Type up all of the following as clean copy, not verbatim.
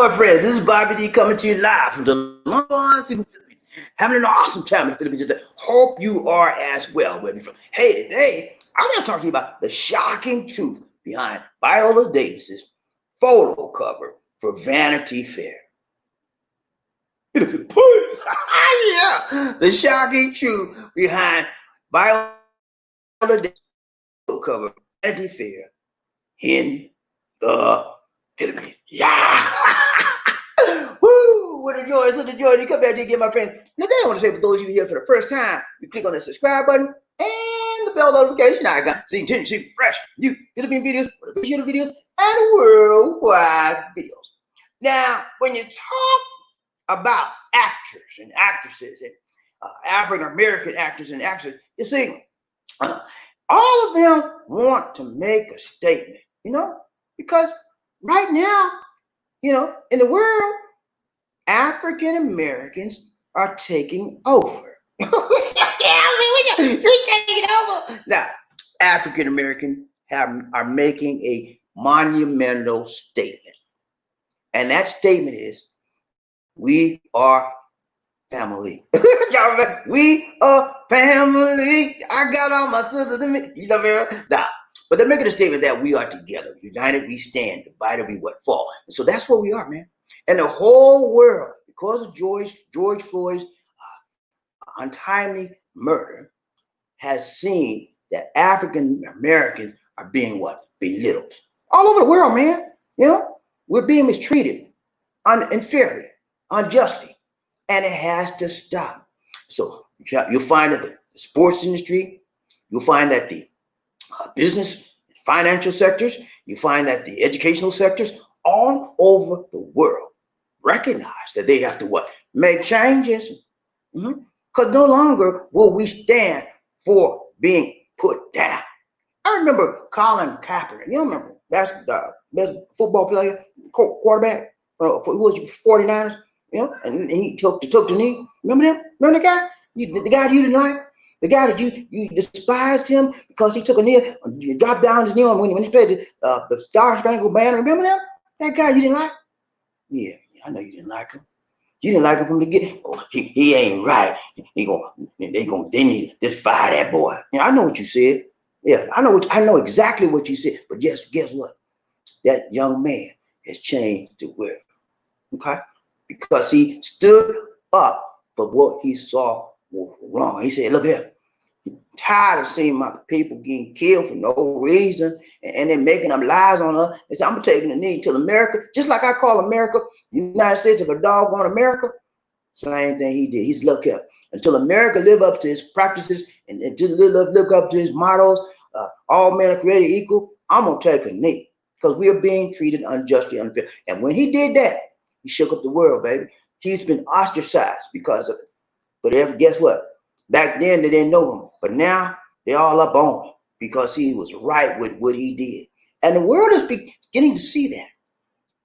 my friends, this is Bobby D coming to you live from the Lamont, Philippines. Having an awesome time in the Philippines today. Hope you are as well. Where me from? Hey, today I'm going to talk to you about the shocking truth behind Viola Davis's photo cover for Vanity Fair. Yeah, the shocking truth behind Viola Davis's photo cover for Vanity Fair in the Philippines. Yeah. Woo! What a joy, such a joy to come back to get my friends. Now, I want to say for those of you here for the first time, you click on the subscribe button and the bell notification icon so you can see fresh, new Philippine videos, motivational videos, and worldwide videos. Now, when you talk about actors and actresses and African American actors and actresses, you see, all of them want to make a statement, because right now, in the world, African Americans are taking over. Yeah, we taking over. Now, African Americans are making a monumental statement. And that statement is, we are family. We are family. I got all my sisters in me. You know what I mean? Nah, but they're making a statement that we are together. United we stand. Divided we what fall. And so that's what we are, man. And the whole world, because of George Floyd's untimely murder, has seen that African Americans are being what? Belittled. All over the world, man. We're being mistreated unfairly, unjustly. And it has to stop. So you'll find that the sports industry, you'll find that the business, financial sectors, you find that the educational sectors all over the world recognize that they have to what? Make changes. Because no longer will we stand for being put down. I remember Colin Kaepernick. You remember best football player, quarterback, who was 49ers. And he took the knee. Remember him? Remember the guy? The guy you didn't like? The guy that you despised him because he took a knee, you dropped down his knee on when he played the Star Spangled Banner. Remember that? That guy you didn't like? Yeah, I know you didn't like him. You didn't like him from the beginning. Oh, he ain't right. They need to fire that boy. I know what you said. Yeah, I know exactly what you said. But guess what? That young man has changed the world. Okay? Because he stood up for what he saw was wrong. He said, look here, I'm tired of seeing my people getting killed for no reason and then making up lies on us. He said, I'm taking the knee till America, just like I call America, the United States of a dog on America. Same thing he did. He's look here. Until America live up to his practices and until look up to his mottos, all men are created equal, I'm going to take a knee because we are being treated unjustly, unfair. And when he did that, he shook up the world, baby. He's been ostracized because of it. But guess what? Back then, they didn't know him. But now, they're all up on him because he was right with what he did. And the world is beginning to see that.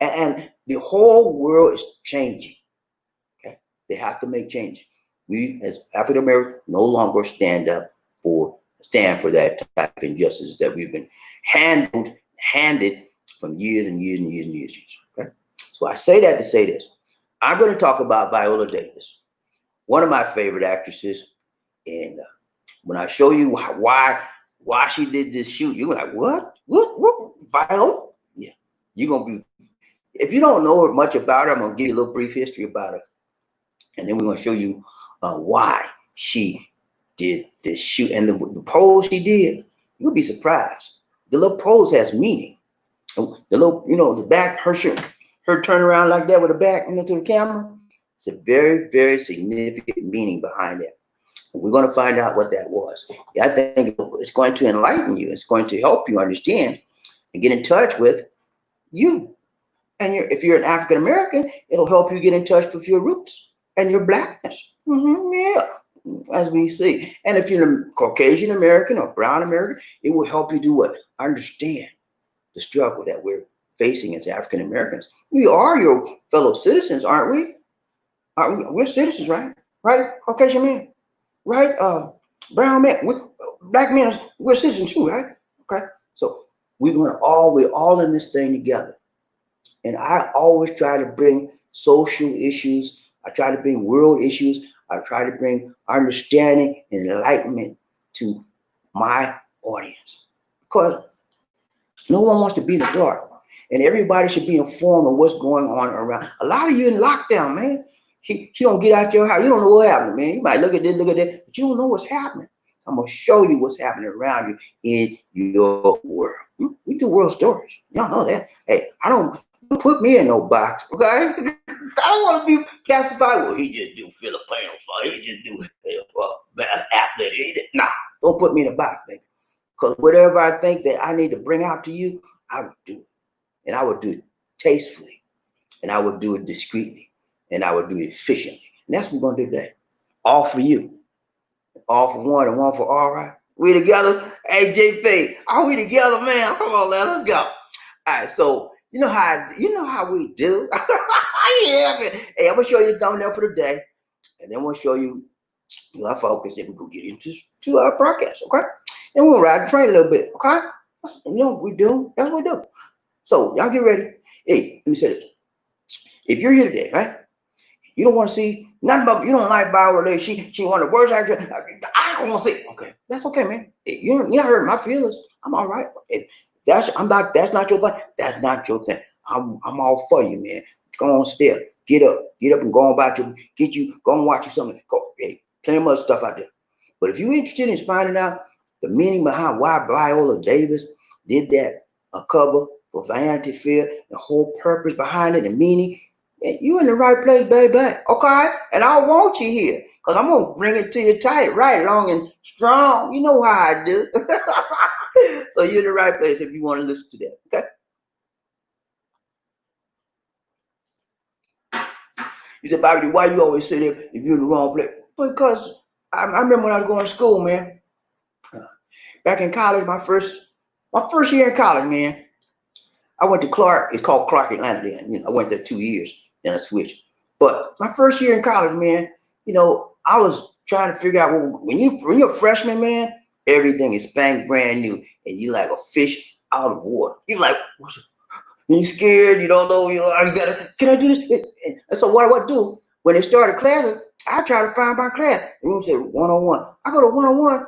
And the whole world is changing. Okay? They have to make changes. We, as African Americans, no longer stand for that type of injustice that we've been handed from years and years and years and years. Okay? So I say that to say this. I'm going to talk about Viola Davis, one of my favorite actresses. And when I show you why she did this shoot, you're like, what? Viola? Yeah. You're going to be, if you don't know much about her, I'm going to give you a little brief history about her. And then we're going to show you why she did this shoot. And the pose she did, you'll be surprised. The little pose has meaning. The little, the back, her turn around like that with her back to the camera. It's a very, very significant meaning behind it. And we're going to find out what that was. I think it's going to enlighten you. It's going to help you understand and get in touch with you. And if you're an African American, it'll help you get in touch with your roots and your blackness. Yeah, as we see. And if you're a Caucasian American or brown American, it will help you do what? Understand the struggle that we're facing as African Americans. We are your fellow citizens, aren't we? We're citizens, right? Right, Caucasian men, right? Brown men, black men, we're citizens too, right? Okay, so we're all in this thing together. And I always try to bring social issues. I try to bring world issues. I try to bring understanding and enlightenment to my audience. Because no one wants to be in the dark. And everybody should be informed of what's going on around. A lot of you in lockdown, man. You don't get out your house. You don't know what happened, man. You might look at this, but you don't know what's happening. I'm gonna show you what's happening around you in your world. We do world stories. Y'all know that. Hey, I don't put me in no box, okay? I don't want to be classified. Well, he just do Filipino, he just do athlete. Nah, don't put me in a box, baby. Because whatever I think that I need to bring out to you, I would do it. And I would do it tastefully. And I would do it discreetly. And I would do it efficiently. And that's what we're going to do today. All for you. All for one and one for all, right? We together? Hey, JP, are we together, man? Come on, let's go. All right, so you know how we do. Yeah, man. Hey, I'm going to show you the thumbnail for the day. And then we'll show you our focus. Then we go get into our broadcast, okay? And we'll ride the train a little bit, okay? That's, you know what we do. That's what we do. So y'all get ready. Hey, let me say this. If you're here today, right? You don't want to see nothing about, you don't like Viola Davis. She one of the worst actors. I don't want to see. Okay, that's okay, man. If you're not hurting my feelings. I'm all right. If that's not your thing. That's not your thing. I'm all for you, man. Go on, step. Get up and go on about your, go and watch you something. Go, hey, plenty of other stuff out there. But if you're interested in finding out the meaning behind why Viola Davis did that cover for Vanity Fair, the whole purpose behind it, the meaning, you in the right place, baby. Okay? And I want you here because I'm going to bring it to you tight, right, long and strong. You know how I do. So you're in the right place if you want to listen to that. Okay? You said, Bobby, why you always say that if you're in the wrong place? Because I remember when I was going to school, man. Back in college, my first year in college, man. I went to Clark. It's called Clark Atlanta then. You know, I went there 2 years, then I switched. But my first year in college, man, you know, I was trying to figure out when you're a freshman, man, everything is spank brand new, and you like a fish out of water. You like, you scared, you don't know, can I do this? And so what I do when they started classes, I try to find my class. The room said 101. I go to 101,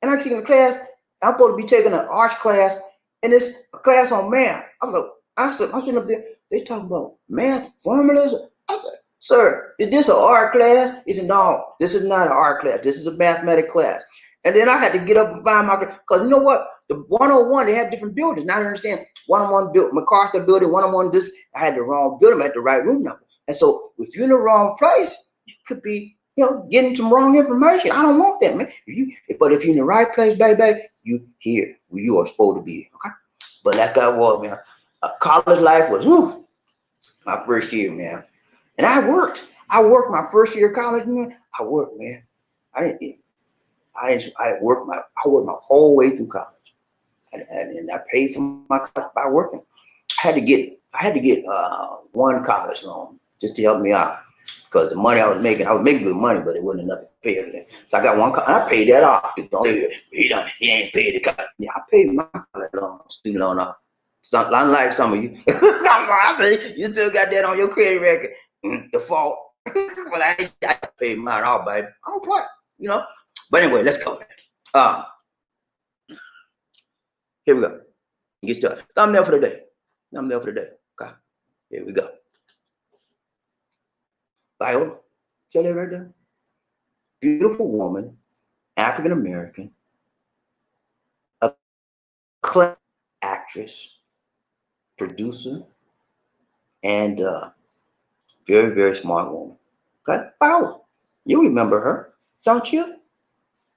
and I get in the class. I'm supposed to be taking an arts class, and it's a class on math. I'm sitting up there. They talking about math formulas. I said, sir, is this an art class? He said, no, this is not an art class. This is a mathematics class. And then I had to get up and find my class. Because you know what? The 101, they had different buildings. Now I understand. 101 built MacArthur building, 101 this. I had the wrong building. I had the right room number. And so if you're in the wrong place, you could be, getting some wrong information. I don't want that, man. But if you're in the right place, baby, you here where you are supposed to be. Okay. But like I was, man, college life was my first year, man. And I worked. I worked my first year of college, man. I worked, man. I worked my whole way through college. And I paid for my college by working. I had to get one college loan just to help me out. Because the money I was making good money, but it wasn't enough to pay everything. So I got one, and I paid that off. He ain't paid the college. Yeah, I paid my college loan, student loan off. So, unlike some of you, you still got that on your credit record. Default. But I paid mine off, baby. I don't play, But anyway, let's go. Here we go. Get started. Thumbnail for the day. Okay. Here we go. Viola, see that right there? Beautiful woman, African American, a actress, producer, and very, very smart woman. Okay, Viola, you remember her, don't you?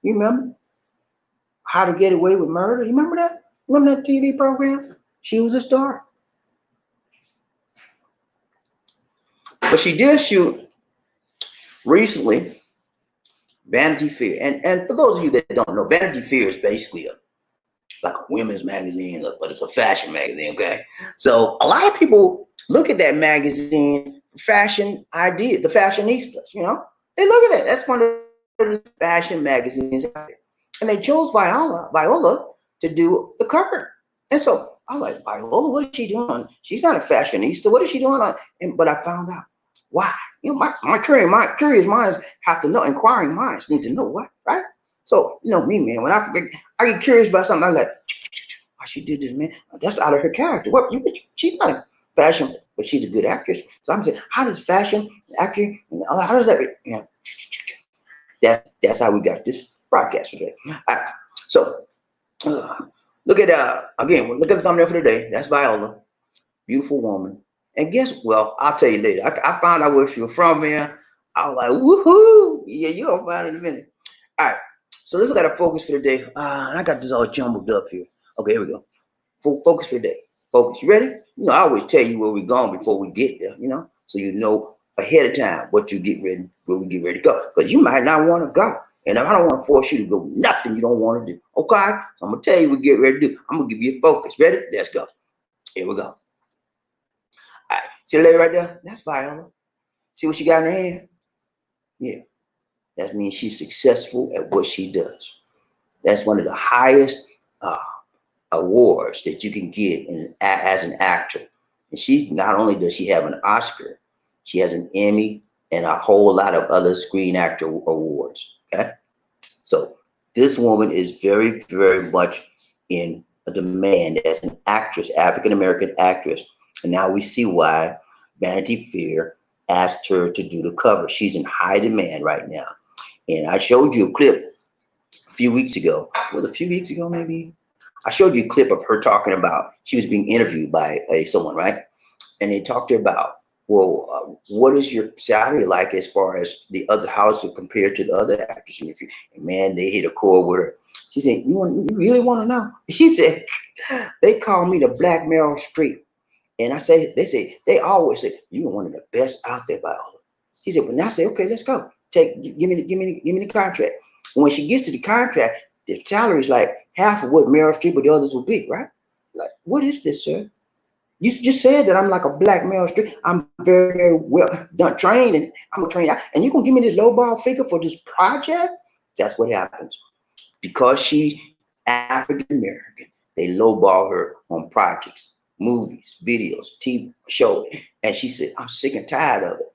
You remember How to Get Away with Murder? You remember that? Remember that TV program? She was a star. But she did shoot recently Vanity Fair. And for those of you that don't know, Vanity Fair is basically like a women's magazine, but it's a fashion magazine, okay? So a lot of people look at that magazine, fashion ideas, the fashionistas, They look at that. That's one of the fashion magazines out there. And they chose Viola to do the cover. And so I was like, Viola, what is she doing? She's not a fashionista. What is she doing? But I found out why. You know, my curious minds have to know. Inquiring minds need to know what, right? So you know me, man. When I get curious about something, I'm like, why she did this, man? That's out of her character. What? She's not a fashion, but she's a good actress. So I'm saying, how does fashion, acting, how does that? You know, that's how we got this broadcast today. So look at again. Look at the thumbnail for today. That's Viola, beautiful woman. And guess, well, I'll tell you later. I found out where she was from, man. I was like, woohoo! Yeah, you're gonna find it in a minute. All right. So let's look at our focus for the day. I got this all jumbled up here. Okay, here we go. Focus for the day. Focus. You ready? You know, I always tell you where we're going before we get there, you know, so you know ahead of time what you get ready, where we get ready to go. Because you might not want to go. And I don't want to force you to go nothing you don't want to do. Okay? So I'm going to tell you what we get ready to do. I'm going to give you a focus. Ready? Let's go. Here we go. All right. See the lady right there? That's Viola. See what she got in her hand? Yeah. That means she's successful at what she does. That's one of the highest awards that you can get as an actor. And she's not only does she have an Oscar, she has an Emmy and a whole lot of other screen actor awards. Okay, so this woman is very, very much in a demand as an actress, African American actress, and now we see why Vanity Fair asked her to do the cover. She's in high demand right now, and I showed you a clip a few weeks ago. Was it a few weeks ago, maybe? I showed you a clip of her talking about, she was being interviewed by someone, right? And they talked to her about, well, what is your salary like as far as the other houses compared to the other actors? And man, they hit a chord with her. She said, you really want to know? She said, they call me the Black Meryl Streep. And they always say, you are one of the best out there, Viola. She said, but now I say, okay, let's go. Give me the contract. When she gets to the contract, the salary is like half of what Meryl Streep or the others will be, right? Like, what is this, sir? You just said that I'm like a Black Meryl Streep. I'm very, very well done, trained, and I'm a trained. And you gonna give me this lowball figure for this project? That's what happens. Because she's African American, they lowball her on projects, movies, videos, TV shows. And she said, I'm sick and tired of it.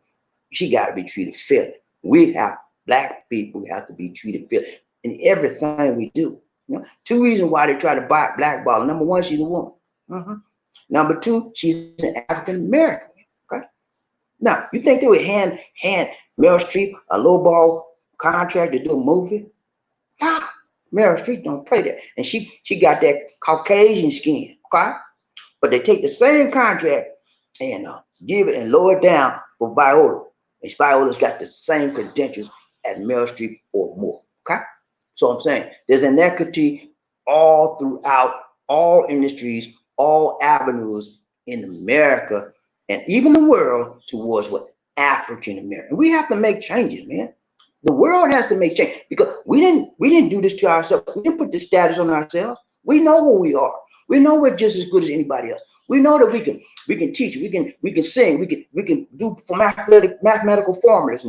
She got to be treated fairly. Black people have to be treated fairly in everything we do. You know, two reasons why they try to blackball. Number one, she's a woman. Number two, she's an African American. Okay. Now, you think they would hand Meryl Streep a lowball contract to do a movie? Nah, Meryl Streep don't play that, and she got that Caucasian skin. Okay, but they take the same contract and give it and lower it down for Viola. And Viola's got the same credentials as Meryl Streep or more. Okay, so I'm saying there's inequity all throughout all industries, all avenues in America and even the world towards what African American. We have to make changes, man. The world has to make change because we didn't do this to ourselves. We didn't put this status on ourselves. We know who we are. We know we're just as good as anybody else. We know that we can teach, we can sing, we can do for mathematical formulas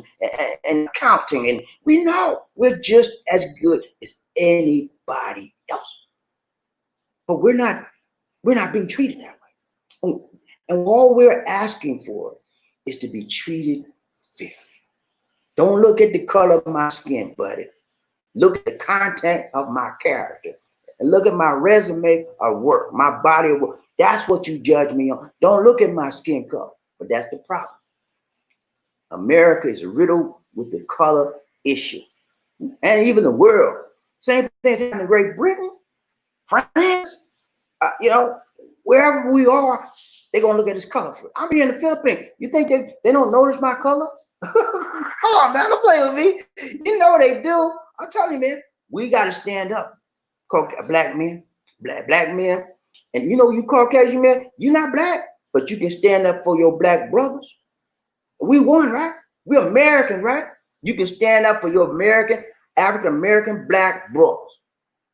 and counting, and we know we're just as good as anybody else. But we're not being treated that way. And all we're asking for is to be treated fairly. Don't look at the color of my skin, buddy. Look at the content of my character. And look at my resume of work, my body of work. That's what you judge me on. Don't look at my skin color. But that's the problem. America is riddled with the color issue. And even the world. Same thing's happening in Great Britain, France, wherever we are, they're going to look at this color. I'm here in the Philippines. You think they don't notice my color? Come on, man, don't play with me. You know what they do. I'm telling you, man, we got to stand up. Black men, black men. And you Caucasian men, you're not black, but you can stand up for your black brothers. We won, right? We're Americans, right? You can stand up for your African-American black brothers.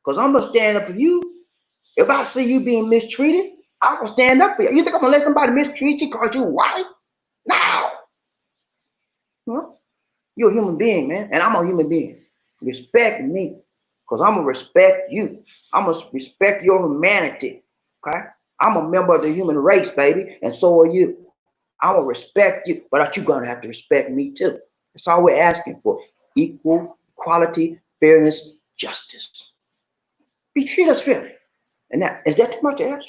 Because I'm going to stand up for you. If I see you being mistreated, I will stand up for you. You think I'm going to let somebody mistreat you because you're white? No. You're a human being, man. And I'm a human being. Respect me. Because I'm going to respect you. I'm going to respect your humanity. Okay? I'm a member of the human race, baby, and so are you. I will respect you, but you're gonna have to respect me too. That's all we're asking for. Equal, equality, fairness, justice. We treat us fairly. And that is that too much to ask?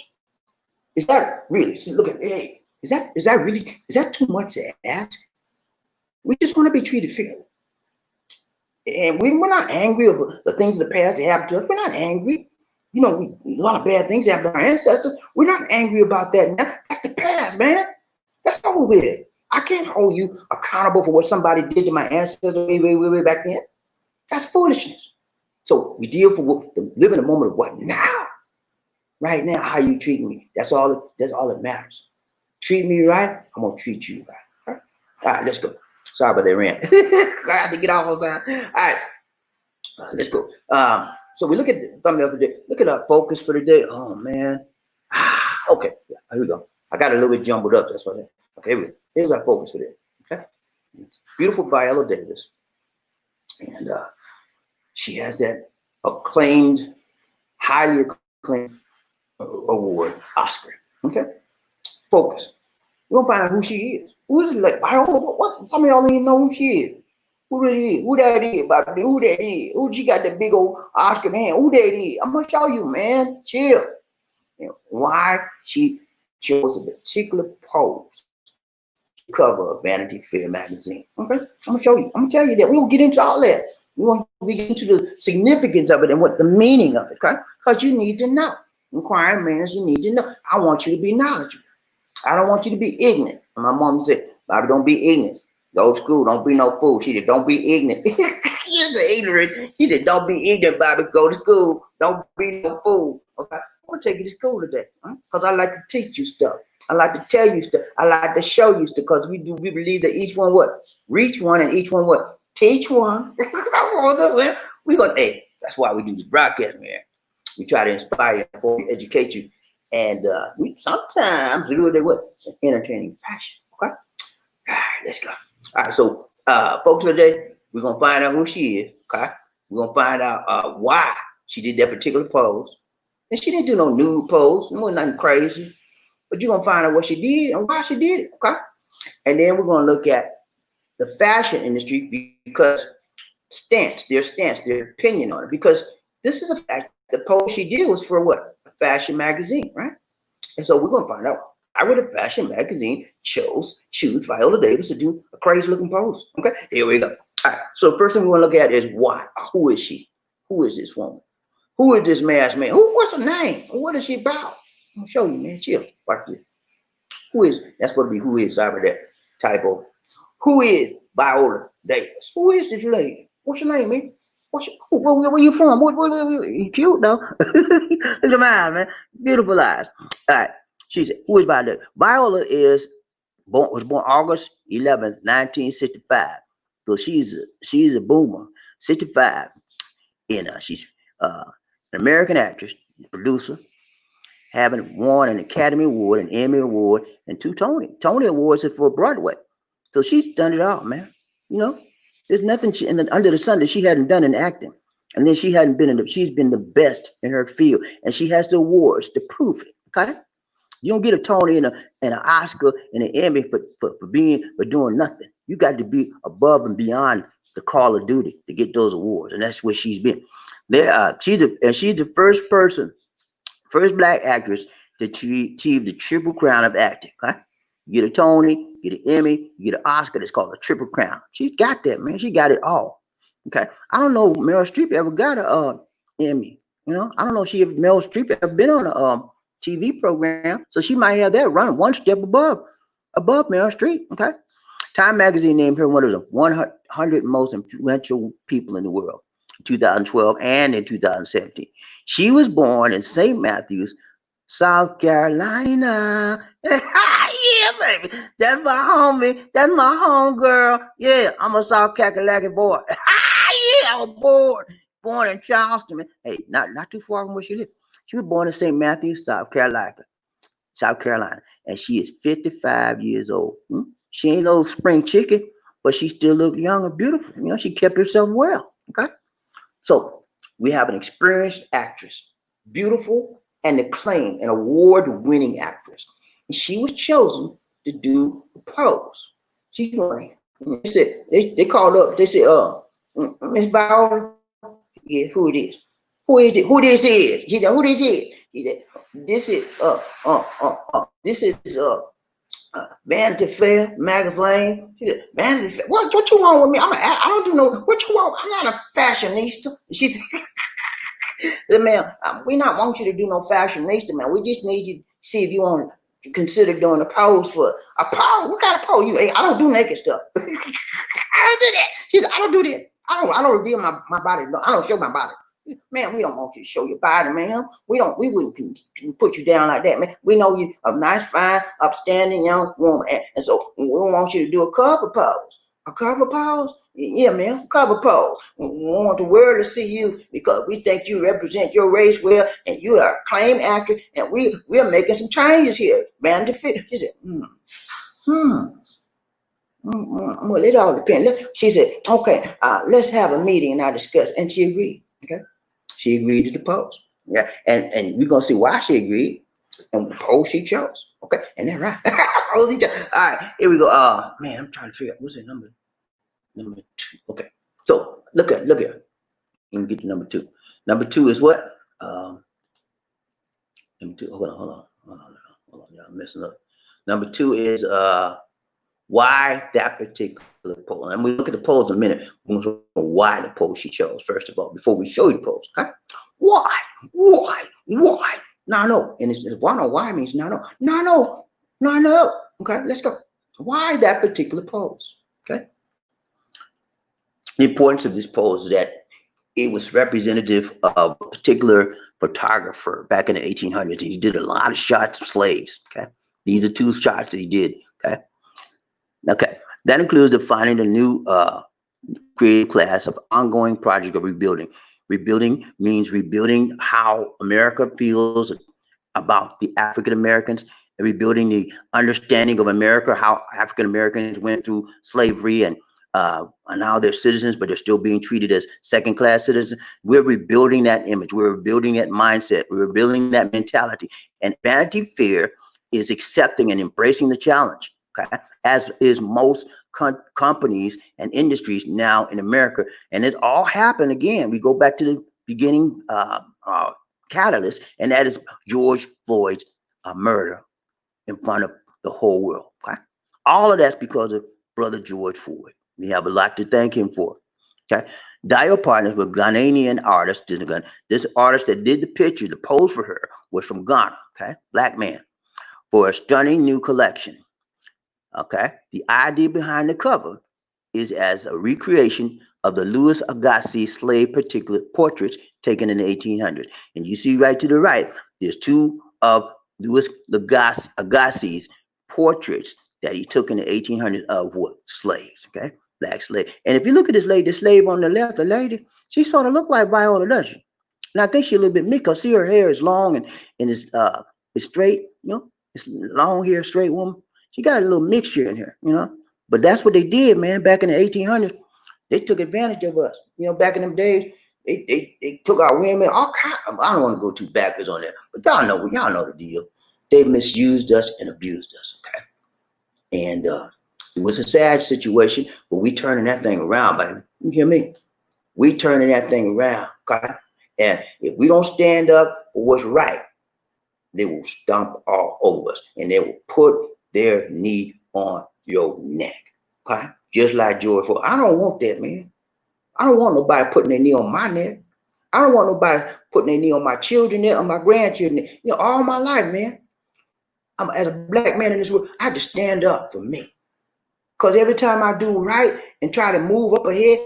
Is that really? See, look at hey, is that too much to ask? We just want to be treated fairly. And we're not angry over the things of the past that happened to us. We're not angry. You know, a lot of bad things happened to our ancestors. We're not angry about that now. That's the past, man. That's over with. I can't hold you accountable for what somebody did to my ancestors way back then. That's foolishness. So we deal for what, live in the moment of what now. Right now, how you treat me. That's all that matters. Treat me right, I'm gonna treat you right. All right, let's go. Sorry about that rant. I have to get off all the time. All right, let's go. So we look at the thumbnail for today. Look at our focus for today. Oh man. Okay, yeah, here we go. I got a little bit jumbled up. That's why. Okay, here's our focus for today. Okay, it's beautiful Viola Davis, and she has that acclaimed, highly acclaimed award, Oscar. Okay, focus. We're gonna find out who she is. Who is it? Like Viola? What? Some of y'all don't even know who she is. Who that is? Who that is, Bobby? Who that is? Who she got that big old Oscar in hand? Who that is? I'm gonna show you, man. Chill. You know, why she chose a particular pose cover of Vanity Fair magazine. Okay, I'm gonna show you. I'm gonna tell you that. We'll get into all that. We get into the significance of it and what the meaning of it. Okay, because you need to know. Inquiring minds, you need to know. I want you to be knowledgeable. I don't want you to be ignorant. My mom said, Bobby, don't be ignorant. Go to school. Don't be no fool. She said, don't be ignorant. You're the ignorant. He said, don't be ignorant, Bobby. Go to school. Don't be no fool. Okay. I'm going to take you to school today. Because I like to teach you stuff. I like to tell you stuff. I like to show you stuff. Because we believe that each one what? Reach one and each one what? Teach one. We're going to, hey, that's why we do this broadcast, man. We try to inspire, inform, educate you. And we sometimes do it with an entertaining passion. Okay? All right, let's go. All right, so folks today, we're gonna find out who she is. Okay, we're gonna find out why she did that particular pose. And she didn't do no nude pose, no nothing crazy. But you're gonna find out what she did and why she did it. Okay, and then we're gonna look at the fashion industry because their opinion on it. Because this is a fact. The pose she did was for what? A fashion magazine, right? And so we're gonna find out why would a fashion magazine choose Viola Davis to do a crazy looking pose. Okay, here we go. All right. So the first thing we want to look at is why. Who is she? Who is this woman? Who is this masked man? What's her name? What is she about? I'm gonna show you, man. Chill. Watch this. Who is? That's gonna be who is. Sorry about that typo. Who is Viola Davis? Who is this lady? What's your name, man? Where you from? You cute though. Look at mine, man. Beautiful eyes. All right. She said, who is Viola? Viola was born August 11th, 1965. So she's a boomer. 65. And she's an American actress, producer, having won an Academy Award, an Emmy Award, and 2 Tony Awards for Broadway. So she's done it all, man. You know, there's nothing under the sun that she hadn't done in acting. And then she's been the best in her field. And she has the awards to prove it. Okay? You don't get a Tony and an Oscar and an Emmy for doing nothing. You got to be above and beyond the call of duty to get those awards. And that's where she's been. She's the first Black actress to achieve the triple crown of acting. Okay? You get a Tony, you get an Emmy, you get an Oscar. That's called a triple crown. She's got that, man. She got it all. Okay. I don't know if Meryl Streep ever got a Emmy. You know, I don't know if Meryl Streep ever been on a TV program. So she might have that run one step above Meryl Streep. Okay. Time magazine named her one of the 100 most influential people in the world. 2012 and in 2017. She was born in St. Matthews, South Carolina. Yeah, baby. That's my homie. That's my home girl. Yeah, I'm a South Carolina boy. Yeah, I was born in Charleston. Man. Hey, not too far from where she lived. She was born in St. Matthews, South Carolina. And she is 55 years old. She ain't no spring chicken, but she still looked young and beautiful. You know, she kept herself well. Okay. So we have an experienced actress, beautiful, and acclaimed and award-winning actress. And she was chosen to do the pose. She they said they called up. They said, Miss Viola, yeah, who it is? Who is it? Who this is?" She said, "Who this is?" He said, "This is this is Vanity Fair magazine." She said, "Vanity Fair? What you want with me? I don't do no. What you want? I'm not a fashionista." She said, "Man, we not want you to do no fashionista, man. We just need you to see if you want to consider doing a pose for a pose. What kind of pose you? I don't do naked stuff. I don't do that." She said, "I don't do that. I don't reveal my body. No, I don't show my body." "Man, we don't want you to show your body, man. We wouldn't put you down like that, man. We know you a nice, fine, upstanding young woman, and so we want you to do a cover pose." "A cover pose?" "Yeah, man, cover pose. We want the world to see you because we think you represent your race well, and you are a acclaimed actor, and we're making some changes here." Vanity Fair. She said, hmm. Well, it all depends. She said, "Okay, let's have a meeting and I discuss." And she agreed. Okay, she agreed to the pose. Yeah, and we're gonna see why she agreed and the pose she chose. Okay, and then right. All right, here we go. Man, I'm trying to figure out what's the number. Number two. Okay, so look at. Let me get to number two. Number two is what? Number two. Hold on. Yeah, I'm messing up. Number two is why that particular pose. And we look at the pose in a minute. We're going to know why the pose she chose, first of all, before we show you the pose. Okay? Why? Now, no. And it's why means now, no. Okay, let's go. Why that particular pose? Okay. The importance of this pose is that it was representative of a particular photographer back in the 1800s. He did a lot of shots of slaves. Okay. These are two shots that he did. Okay. That includes defining a new creative class of ongoing project of rebuilding. Rebuilding means rebuilding how America feels about the African Americans, and rebuilding the understanding of America, how African Americans went through slavery and now they're citizens, but they're still being treated as second-class citizens. We're rebuilding that image. We're rebuilding that mindset. We're rebuilding that mentality. And Vanity Fair is accepting and embracing the challenge. Okay, as is most companies and industries now in America. And it all happened again. We go back to the beginning catalyst, and that is George Floyd's murder in front of the whole world. Okay, all of that's because of Brother George Floyd. We have a lot to thank him for. Okay, Dio partners with Ghanaian artist. This artist that did the picture, the pose for her, was from Ghana. Okay, black man, for a stunning new collection. Okay, the idea behind the cover is as a recreation of the Louis Agassiz slave particular portraits taken in the 1800s. And you see right to the right, there's two of Louis Agassiz's portraits that he took in the 1800s of what? Slaves, okay? Black slave. And if you look at this lady, the slave on the left, the lady, she sort of look like Viola, doesn't she? And I think she's a little bit mixed because see her hair is long and it's straight, it's long hair, straight woman. She got a little mixture in here. But that's what they did, man, back in the 1800s. They took advantage of us. Back in them days, they took our women, all kind of, I don't want to go too backwards on that, but y'all know the deal. They misused us and abused us, okay? And it was a sad situation, but we turning that thing around, baby. You hear me? We turning that thing around, okay? And if we don't stand up for what's right, they will stomp all over us and they will put their knee on your neck. Okay? Just like George Floyd. I don't want that, man. I don't want nobody putting their knee on my neck. I don't want nobody putting their knee on my children neck, on my grandchildren neck. All my life, man. As a black man in this world, I had to stand up for me. Because every time I do right and try to move up ahead,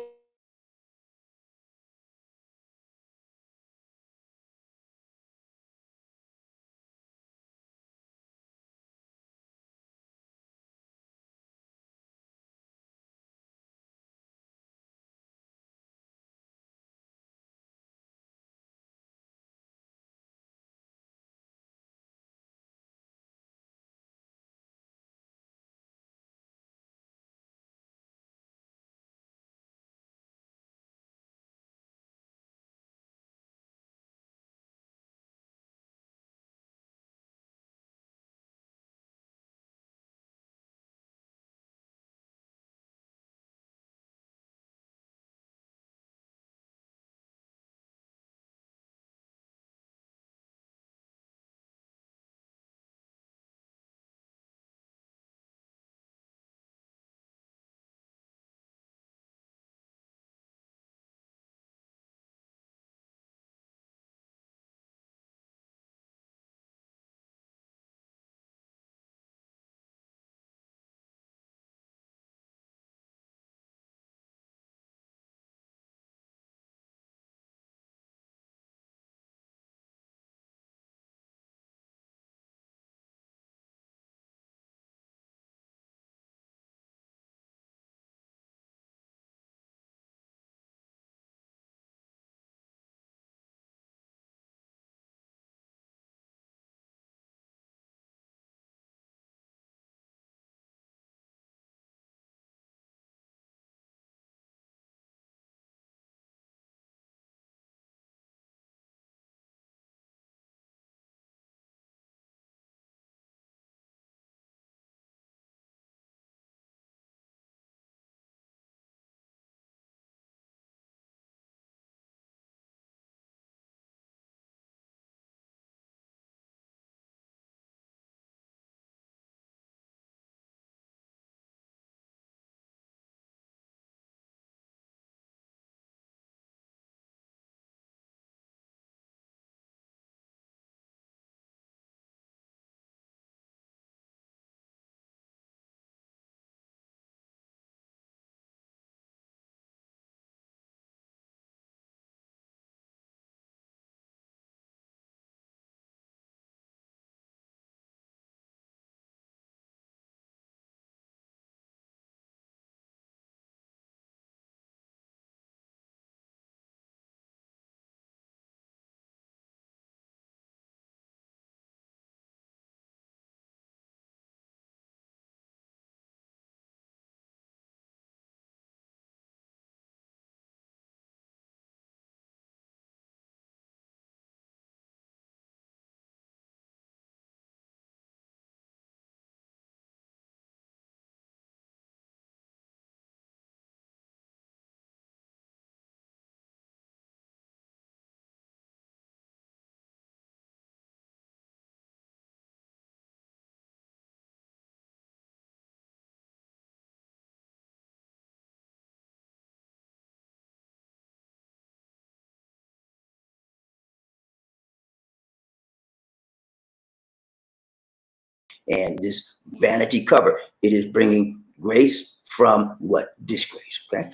And this vanity cover, it is bringing grace from what? Disgrace. Okay.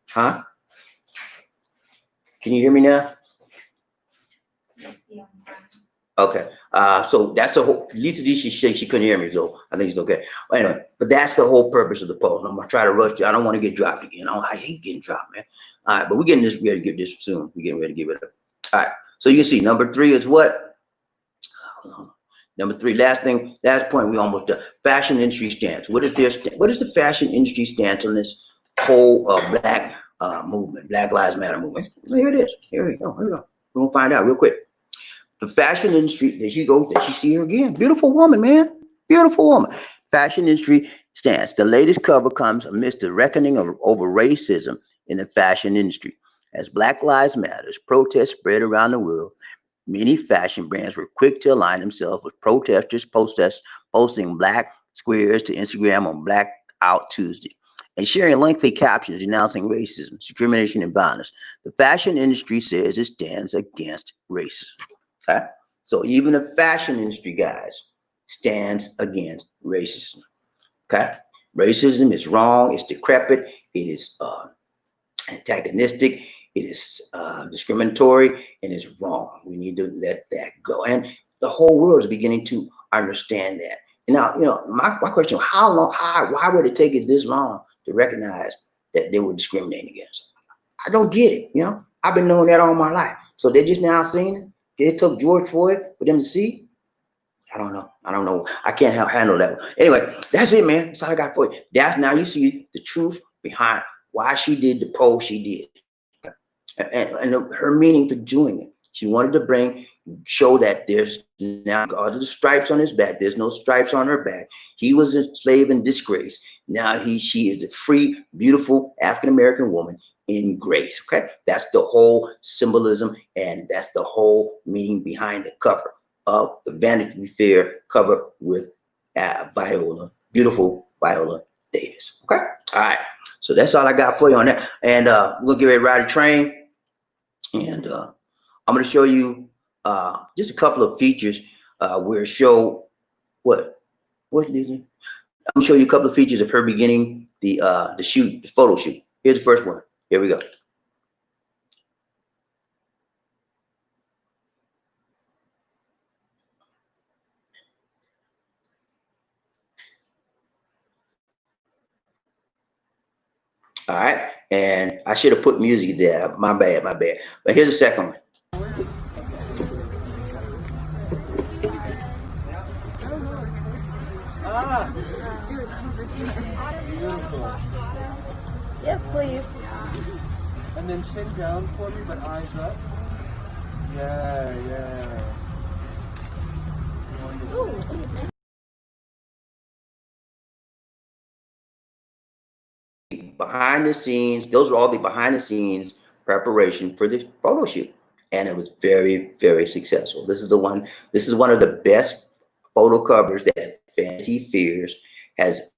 Huh? Can you hear me now? Okay. So that's the whole. Lisa D, she couldn't hear me, so I think it's okay. Anyway, but that's the whole purpose of the post. I'm gonna try to rush you. I don't want to get dropped again. I hate getting dropped, man. All right, but we're getting this ready to get this soon. We're getting ready to give it up. All right. So you can see number 3 is what? Number 3, last point. We almost done. Fashion industry stance. What is the fashion industry stance on this whole black movement, Black Lives Matter movement? Here it is. Here we go. Here we go. We're gonna find out real quick. The fashion industry, there she goes, there you see her again. Beautiful woman, man. Beautiful woman. Fashion industry stance. The latest cover comes amidst the reckoning over racism in the fashion industry. As Black Lives Matters protests spread around the world, many fashion brands were quick to align themselves with protesters, posting black squares to Instagram on Blackout Tuesday, and sharing lengthy captions denouncing racism, discrimination, and violence. The fashion industry says it stands against racism. Okay? So even the fashion industry, guys, stands against racism. Okay? Racism is wrong, it's decrepit, it is antagonistic, it is discriminatory, and it's wrong. We need to let that go. And the whole world is beginning to understand that. Now, my question, why would it take it this long to recognize that they were discriminating against? I don't get it, I've been knowing that all my life. So they're just now seeing it. It took George Floyd for them to see. I don't know. I can't handle that one. Anyway, that's it, man. That's all I got for you. Now you see the truth behind why she did the poll she did, and her meaning for doing it. She wanted to show that there's now, because of the stripes on his back, there's no stripes on her back. He was a slave in disgrace. Now she is a free, beautiful African-American woman in grace. Okay, that's the whole symbolism, and that's the whole meaning behind the cover of the Vanity Fair cover with beautiful Viola Davis. Okay, all right. So that's all I got for you on that, and we'll get ready to ride a train, and I'm going to show you just a couple of features where it show what did you? I'm going to show you a couple of features of her beginning the photo shoot. Here's the first one. Here we go. All right, and I should have put music there. My bad. But here's the second one. Yes, please. And then chin down for me, but eyes up. Yeah. Behind the scenes, those are all the behind the scenes preparation for the photo shoot, and it was very, very successful. This is one of the best photo covers that Vanity Fair has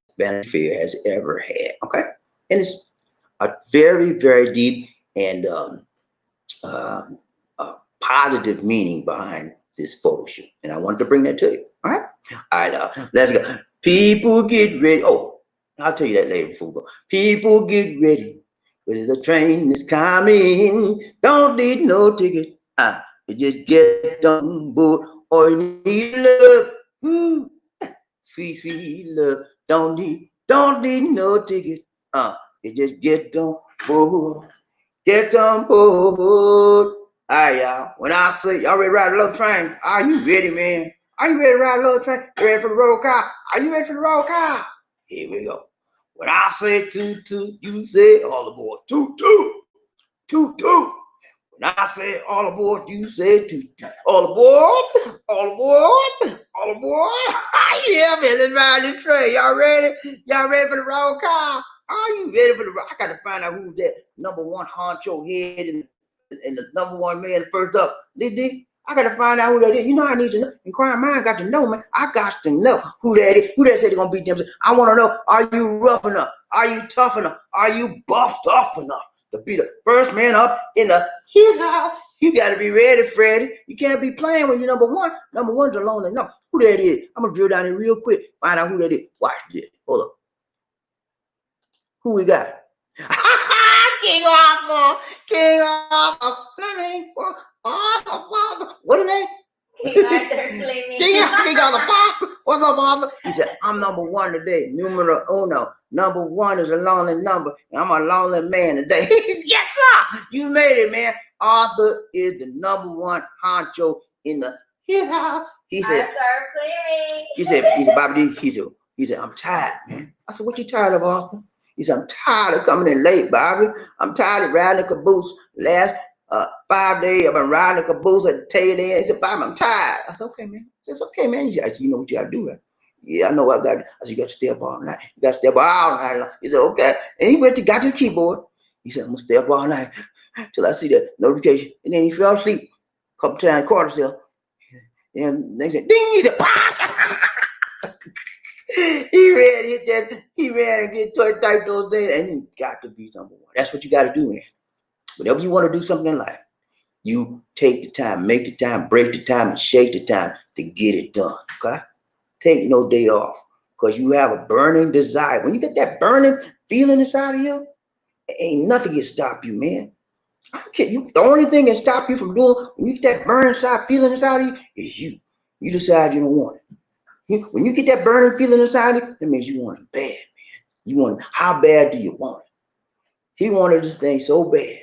ever had. Okay, and it's a very, very deep and positive meaning behind this photo shoot, and I wanted to bring that to you. All right, let's go. People get ready. Oh, I'll tell you that later before we go. People get ready, because the train is coming. Don't need no ticket. You just get on board, or you need love. Ooh, sweet, sweet love. Don't need no ticket. You just get on board. Get on board. All right, y'all. When I say y'all ready to ride a little train, are you ready, man? Are you ready to ride a little train? You ready for the roll call? Are you ready for the roll call? Here we go. When I say toot toot, you say all aboard. Toot toot, toot toot. When I say all aboard, you say toot toot. All aboard, all aboard, all aboard. Yeah, man, let's ride this train. Y'all ready? Y'all ready for the roll call? Are you ready for the? I got to find out who's that number one honcho head and the number one man first up. Liddy, I got to find out who that is. I need to know. Inquiring mind got to know, man. I got to know who that is. Who that said they're going to beat them. I want to know, are you rough enough? Are you tough enough? Are you buffed up enough to be the first man up in the You got to be ready, Freddie. You can't be playing when you're number one. Number one's a lonely number. Who that is? I'm going to drill down here real quick. Find out who that is. Watch this. Hold up. Who we got? King Arthur. King Arthur Fleming. Arthur. What the name? King Arthur Fleming. King Arthur Foster. What's up, Arthur? He said, I'm number one today. Numero uno. Number one is a lonely number. And I'm a lonely man today. Yes, sir. You made it, man. Arthur is the number one honcho in the house. He said, Arthur Fleming. he said, Bobby D, he said, I'm tired, man. I said, what you tired of, Arthur? He said, I'm tired of coming in late, Bobby. I'm tired of riding the caboose. Last 5 days, I've been riding the caboose at the tail end. He said, Bobby, I'm tired. I said, okay, man. I said, okay, man. I said, you know what you got to do, right? Yeah, I know what I got to do. I said, you got to stay up all night. You got to stay up all night long. He said, okay. And he got to the keyboard. He said, I'm going to stay up all night till I see that notification. And then he fell asleep a couple times, caught himself. And they said, ding, he said, he ran and get typed those days, and he got to be number one. That's what you got to do, man. Whenever you want to do something in life, you take the time, make the time, break the time, and shake the time to get it done, okay? Take no day off, because you have a burning desire. When you get that burning feeling inside of you, ain't nothing can stop you, man. I don't care. The only thing that stop you from doing, when you get that burning feeling inside of you, is you. You decide you don't want it. When you get that burning feeling inside of you, that means you want it bad, man. You want it. How bad do you want it? He wanted this thing so bad.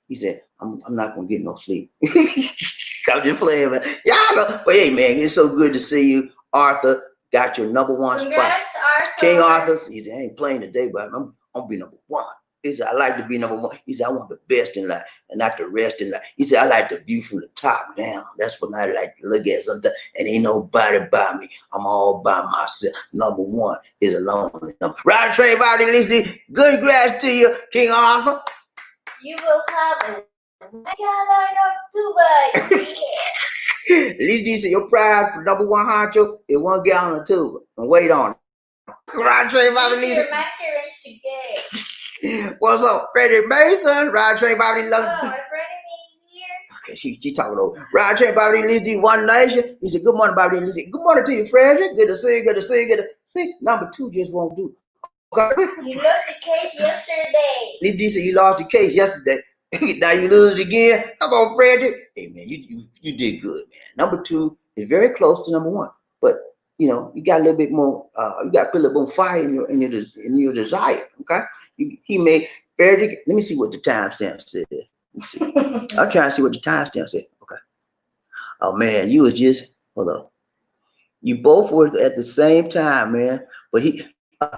He said, I'm not going to get no sleep. I'm just playing, man. Y'all know. But hey, man, it's so good to see you. Arthur got your number one Congrats, spot. Arthur. King Arthur, he said, I ain't playing today, but I'm going to be number one. He said, I like to be number one. He said, I want the best in life and not the rest in life. He said, I like the view from the top down. That's what I like to look at sometimes. And ain't nobody by me. I'm all by myself. Number one is a lonely number. Right, Trey, Bobby, Lizzie. Good grass to you, King Arthur. You will have a gallon of tuba. Lizzie said, your prize for number one honcho is 1 gallon of tuba. And wait on it. Right, Trey, Bobby, Lizzie. Your macarons today. What's up, Frederick Mason? Ride Train Bobby Lizzie. Oh, my friend is here. Okay, she talking over. Ride Train Bobby Lizzie, One Nation. He said, good morning, Bobby Lizzie. Good morning to you, Frederick. Good to see you, good to see you, good to see. Number two just won't do. Okay. You lost the case yesterday. Lizzie said you lost your case yesterday. Now you lose it again. Come on, Frederick. Hey man, you did good, man. Number two is very close to number one. But you know, you got a little bit more, you got to put a little more fire in your desire. Okay. He made Frederick. Let me see what the timestamp said. Let me see. I'm trying to see what the timestamp said. Okay. Oh man, you was just hold on. You both were at the same time, man. But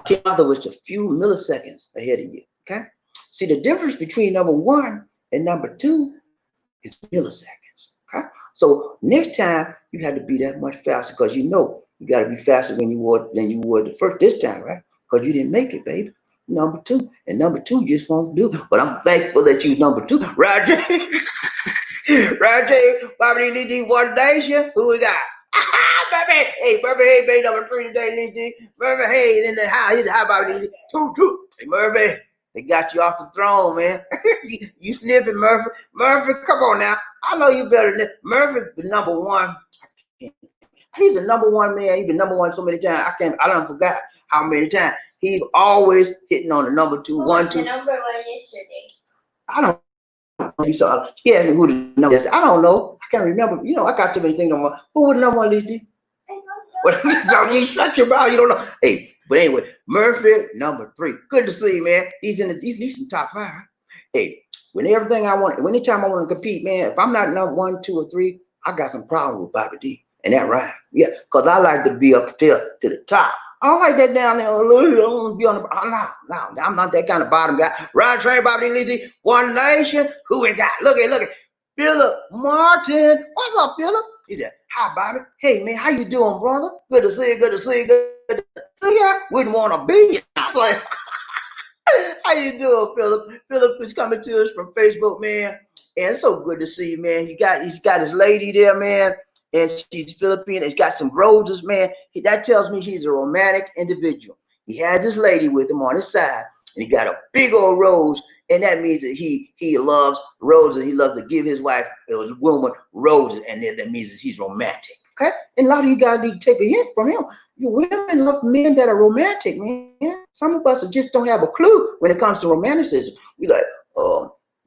King Arthur was a few milliseconds ahead of you. Okay. See the difference between number one and number two is milliseconds. Okay. So next time you have to be that much faster because you know you got to be faster than you were this time, right? Because you didn't make it, baby. Number two, and number two just won't do. But I'm thankful that you number two, Roger. Roger, Bobby Lee One Nation. Who we got? Baby, hey, baby, number three today, Lee. Murphy, hey, in the house. He's how about Lee? Two. Hey, Murphy, they got you off the throne, man. you slipping, Murphy. Murphy, come on now. I know you better than Murphy. The number one. He's a number one man. He's been number one so many times. I don't forgot how many times. He's always hitting on the number two, Who was the number one yesterday? I don't know. He asked me who the number is. I don't know. I can't remember. You know, I got too many things on my. Who was the number one, Lizzie? I don't know. You shut your mouth. You don't know. Hey, but anyway, Murphy, number three. Good to see you, man. He's in the top five. Hey, anytime I want to compete, man, if I'm not number 1, 2, or 3, I got some problem with Bobby D. And that right. Yeah, because I like to be up to the top. I don't like that down there. I want to be on the no, I'm not that kind of bottom guy. Ride Train, Bobby Lizzie, One Nation. Who we got? Look at Phillip Martin. What's up, Phillip? He said, hi, Bobby. Hey, man, how you doing, brother? Good to see you. Good to see you. Good to see you. Wouldn't want to be you. I was like, how you doing, Phillip? Phillip is coming to us from Facebook, man. And it's so good to see you, man. He's got his lady there, man. And she's Philippine. He's got some roses, man. That tells me he's a romantic individual. He has his lady with him on his side. and he got a big old rose, and that means that he loves roses. He loves to give his wife, a woman, roses, and that means that he's romantic. Okay, and a lot of you guys need to take a hint from him. You women love men that are romantic, man. Some of us just don't have a clue when it comes to romanticism. We like,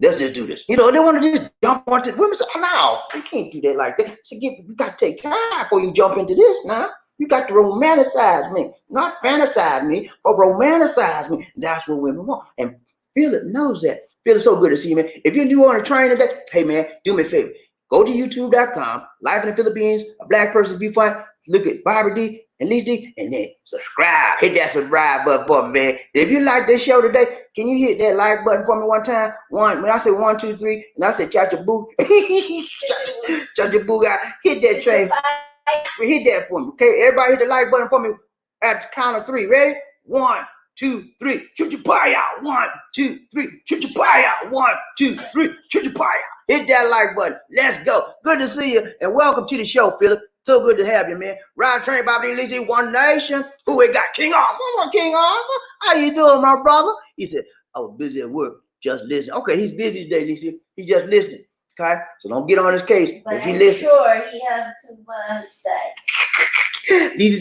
let's just do this. You know, they want to just jump onto women. Say, oh, no, you can't do that like that. So we got to take time before you jump into this now. You got to romanticize me, not fantasize me, but romanticize me. That's what women want. And Phillip knows that. Phillip, so good to see you, man. If you're new on a train today, hey, man, do me a favor. Go to youtube.com, Life in the Philippines, a Black Person's Viewpoint. Look at Barbara D and Lisa D, and then subscribe. Hit that subscribe button for me, man. If you like this show today, can you hit that like button for me one time? When I say 1, 2, 3, and I say Chacha Boo, Chacha Boo, hit that train. Hit that for me, okay? Everybody hit the like button for me at the count of 3. Ready? 1, 2, 3. Shoot your Paya. 1, 2, 3. Shoot your Paya. 1, 2, 3. Shoot your Paya. Hit that like button. Let's go. Good to see you, and welcome to the show, Phillip. So good to have you, man. Ride train, Bobby Lizzie, One Nation. Who we got? King Arthur. One more King Arthur. How you doing, my brother? He said, I was busy at work, just listening. Okay, he's busy today, Lizzie. He's just listening. Okay, so don't get on his case. But he I'm listen. sure he have too much side. He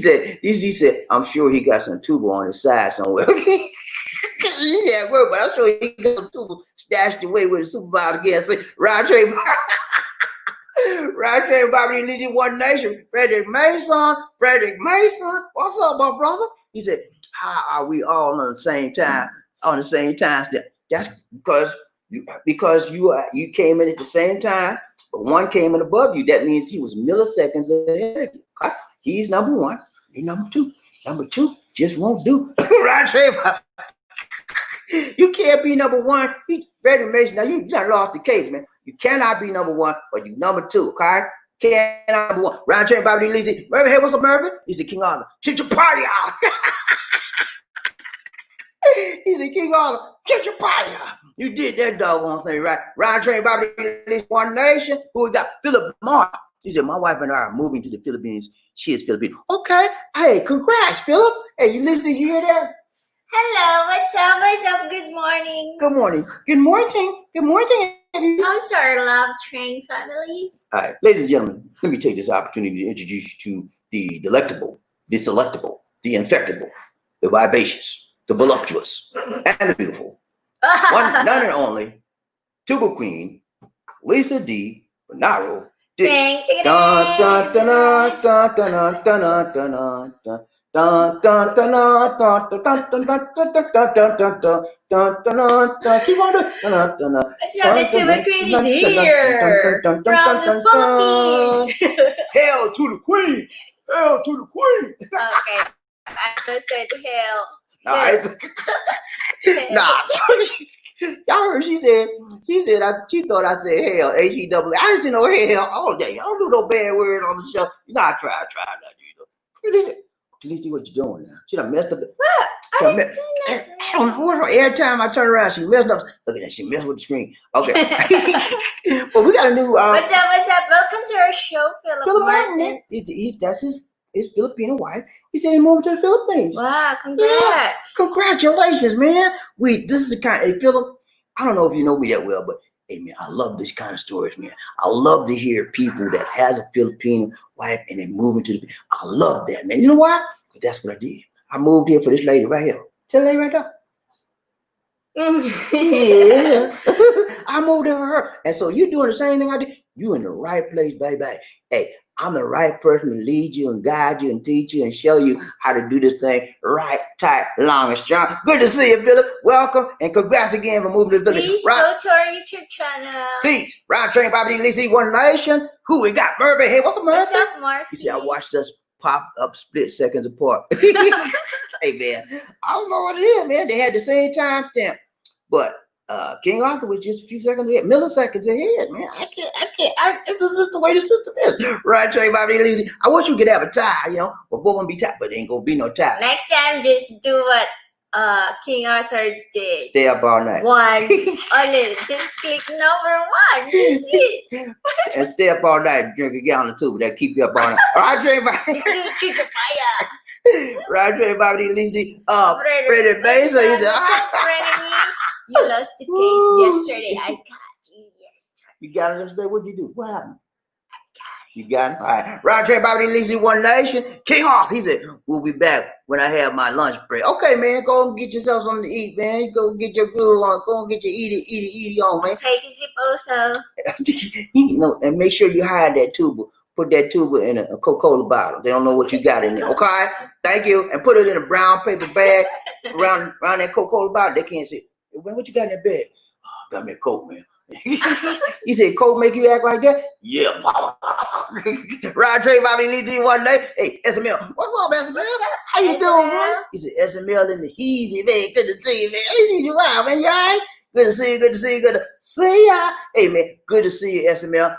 said, I'm sure he got some tuba on his side somewhere. He's at work, but I'm sure he got some tuba stashed away with the supervisor again. Say, Ride train. Right there, Bobby Legion, One Nation. Frederick Mason. What's up, my brother? He said, how are we all on the same time? On the same time. That's because you came in at the same time, but one came in above you. That means he was milliseconds ahead of you. Okay? He's number 1. You're number 2. Number 2 just won't do. Right there. You can't be number 1. Frederick Mason. Now you done lost the case, man. You cannot be number 1, but you number 2, okay? Cannot number 1. Round train, Bobby Lizzie. Mervin, hey, what's up, Mervin? He said, King Arthur, get your party out. He said, King Arthur, get your party out. You did that doggone thing, right? Round train, Bobby Lizzie, One Nation. Who we got? Phillip Martin. He said, my wife and I are moving to the Philippines. She is Filipino. Okay. Hey, congrats, Phillip. Hey, you listen, you hear that? Hello, what's up? Good morning. Good morning. Good morning. Good morning. How's our love train family? All right, ladies and gentlemen, let me take this opportunity to introduce you to the delectable, the selectable, the infectable, the vivacious, the voluptuous, and the beautiful. None and only, tuba queen, Lisa D. Bernaro. Ding, ding, Dun, dun, ding. dun, dun, dun, dun, dun, dun, dun. Dun, dun, dun, dun, dun, dun, dun, dun, dun, dun, dun, dun, dun, dun, dun, dun. Keep on doing. Dun, dun, dun, dun. What's up, the tuba queen is here from the Philippines. Hail to the queen! Hail to the queen! Okay, I just said hell. Nah, y'all heard she said she thought I said hell, H-E-double. I didn't say no hell all day. I don't do no bad word on the show. You know, I try not to, you know. Lisa, what you doing now? She done messed up. What? I don't know what's wrong. Every time I turn around, she messed up. Look at that, she messed with the screen. Okay. But we got a new What's up? Welcome to our show, Phillip Martin. That's his Filipino wife. He said he moved to the Philippines. Wow, congrats. Yeah, congratulations, man. This is the kind hey Phillip, I don't know if you know me that well, but hey man, I love this kind of stories, man. I love to hear people that has a Filipino wife and then moving to the I love that, man. You know why? Because that's what I did. I moved here for this lady right here. Tell lady right there. Yeah. I moved in for her. And so you're doing the same thing I did. You in the right place, baby. Hey, I'm the right person to lead you and guide you and teach you and show you how to do this thing right, tight, long, and strong. Good to see you, Phillip. Welcome and congrats again for moving to the Philippines. Please go to our YouTube channel. Please. Round train, Bobby Lizzie, One Nation. Who we got? Murphy. Hey, what's up, Murphy? What's up, Murphy? You see, I watched us pop up split seconds apart. Hey, man. I don't know what it is, man. They had the same timestamp. But King Arthur was just a few seconds ahead, milliseconds ahead, man. I can't. This is just the way the system is. Right, Trey, Bobby Lizzie. I wish we could have a tie, you know. We're going to be tied, but there ain't going to be no tie. Next time, just do what King Arthur did. Stay up all night. One. Only. Just click number 1. That's it. And stay up all night and drink a gallon of two, but that keep you up all night. All right, Trey, Bobby. Just do Paya. Right train, Bobby Lee, Frederick, Frederick Mason. He said, Frederick, you lost the case yesterday. I got you yesterday. you got it yesterday? What'd you do? What happened? You got it? All right. Right train, Bobby Lee, One Nation. King off. He said, we'll be back when I have my lunch break. Okay, man, go and get yourself something to eat, man. Go get your groove on. Go and get your eat on, man. Take a sip also. You know, and make sure you hide that tuba. Put that tuba in a Coca-Cola bottle. They don't know what you got in there. Okay? Thank you. And put it in a brown paper bag around that Coca-Cola bottle. They can't see. Man, what you got in that bag? Oh, got me a Coke, man. He said, Coke make you act like that? Yeah. Rod Trey, Bobby Lee one day. Hey, SML. What's up, SML? How you doing, man? He said, SML in the easy, man. Good to see you, man. Hey, see you out, man. You all right? Good to see you. Good to see you. Good to see ya. Hey, man. Good to see you, SML.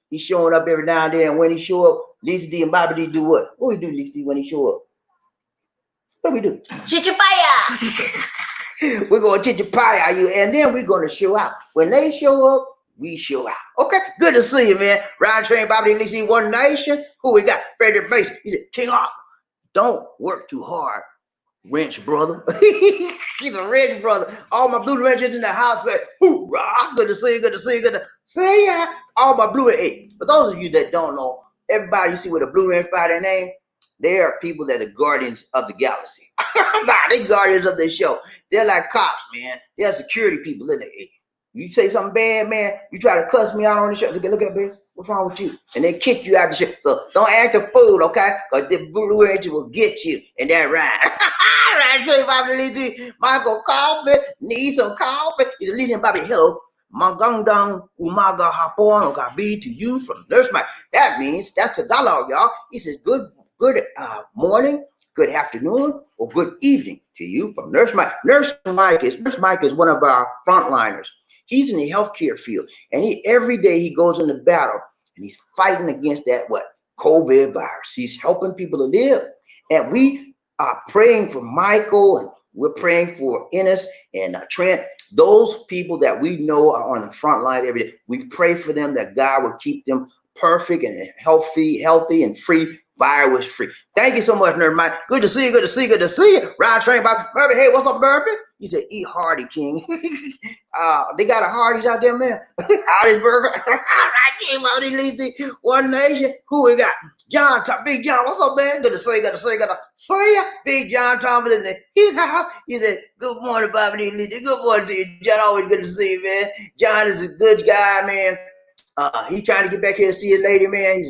He's showing up every now and then. And when he show up, Lisa D and Bobby D do what? What we do, Lisa D, when he show up? What do we do? Chichupaya. We're going to teach you Paya, you, and then we're going to show out. When they show up, we show out. Okay, good to see you, man. Ryan Train, Bobby Lee, One Nation. Who we got? Frederick Face. He said, King Arthur, don't work too hard, wrench brother. He's a wrench brother. All my blue wrenches in the house say, hoorah, good to see you, good to see you, good to see ya. All my blue, hey, for those of you that don't know, everybody you see with a blue wrench by their name, they are people that are guardians of the galaxy. Nah, they guardians of their show. They're like cops, man. They're security people, isn't they? You say something bad, man, you try to cuss me out on the show. Look at me. What's wrong with you? And they kick you out the show. So don't act a fool, okay? Because the blue angel will get you. And that right. Right, Trey Bobby Michael Coffee. Need some coffee. He's a leading Bobby. Hello. Magandang umaga hapon gabi to you from Nurse Mike. That means that's the dialogue, y'all. He says good morning, good afternoon, or good evening to you from Nurse Mike. Nurse Mike is one of our frontliners. He's in the healthcare field, and every day he goes into battle, and he's fighting against that COVID virus. He's helping people to live, and we are praying for Michael, and we're praying for Ennis and Trent. Those people that we know are on the front line every day. We pray for them that God will keep them perfect and healthy and free, virus free. Thank you so much, Nerd Mike. Good to see you. Good to see you. Good to see you. Ride train by Murphy. Hey, what's up, Murphy? He said, eat hearty, King. They got a Hardee's out there, man. Hardee's burger. One Nation. Who we got? Big John. What's up, man? Good to see you. Good to see you. Good to see you. Big John Thomas in his house. He said, good morning, Bobby. Good morning to you, John. Always good to see you, man. John is a good guy, man. He's trying to get back here to see his lady, man. He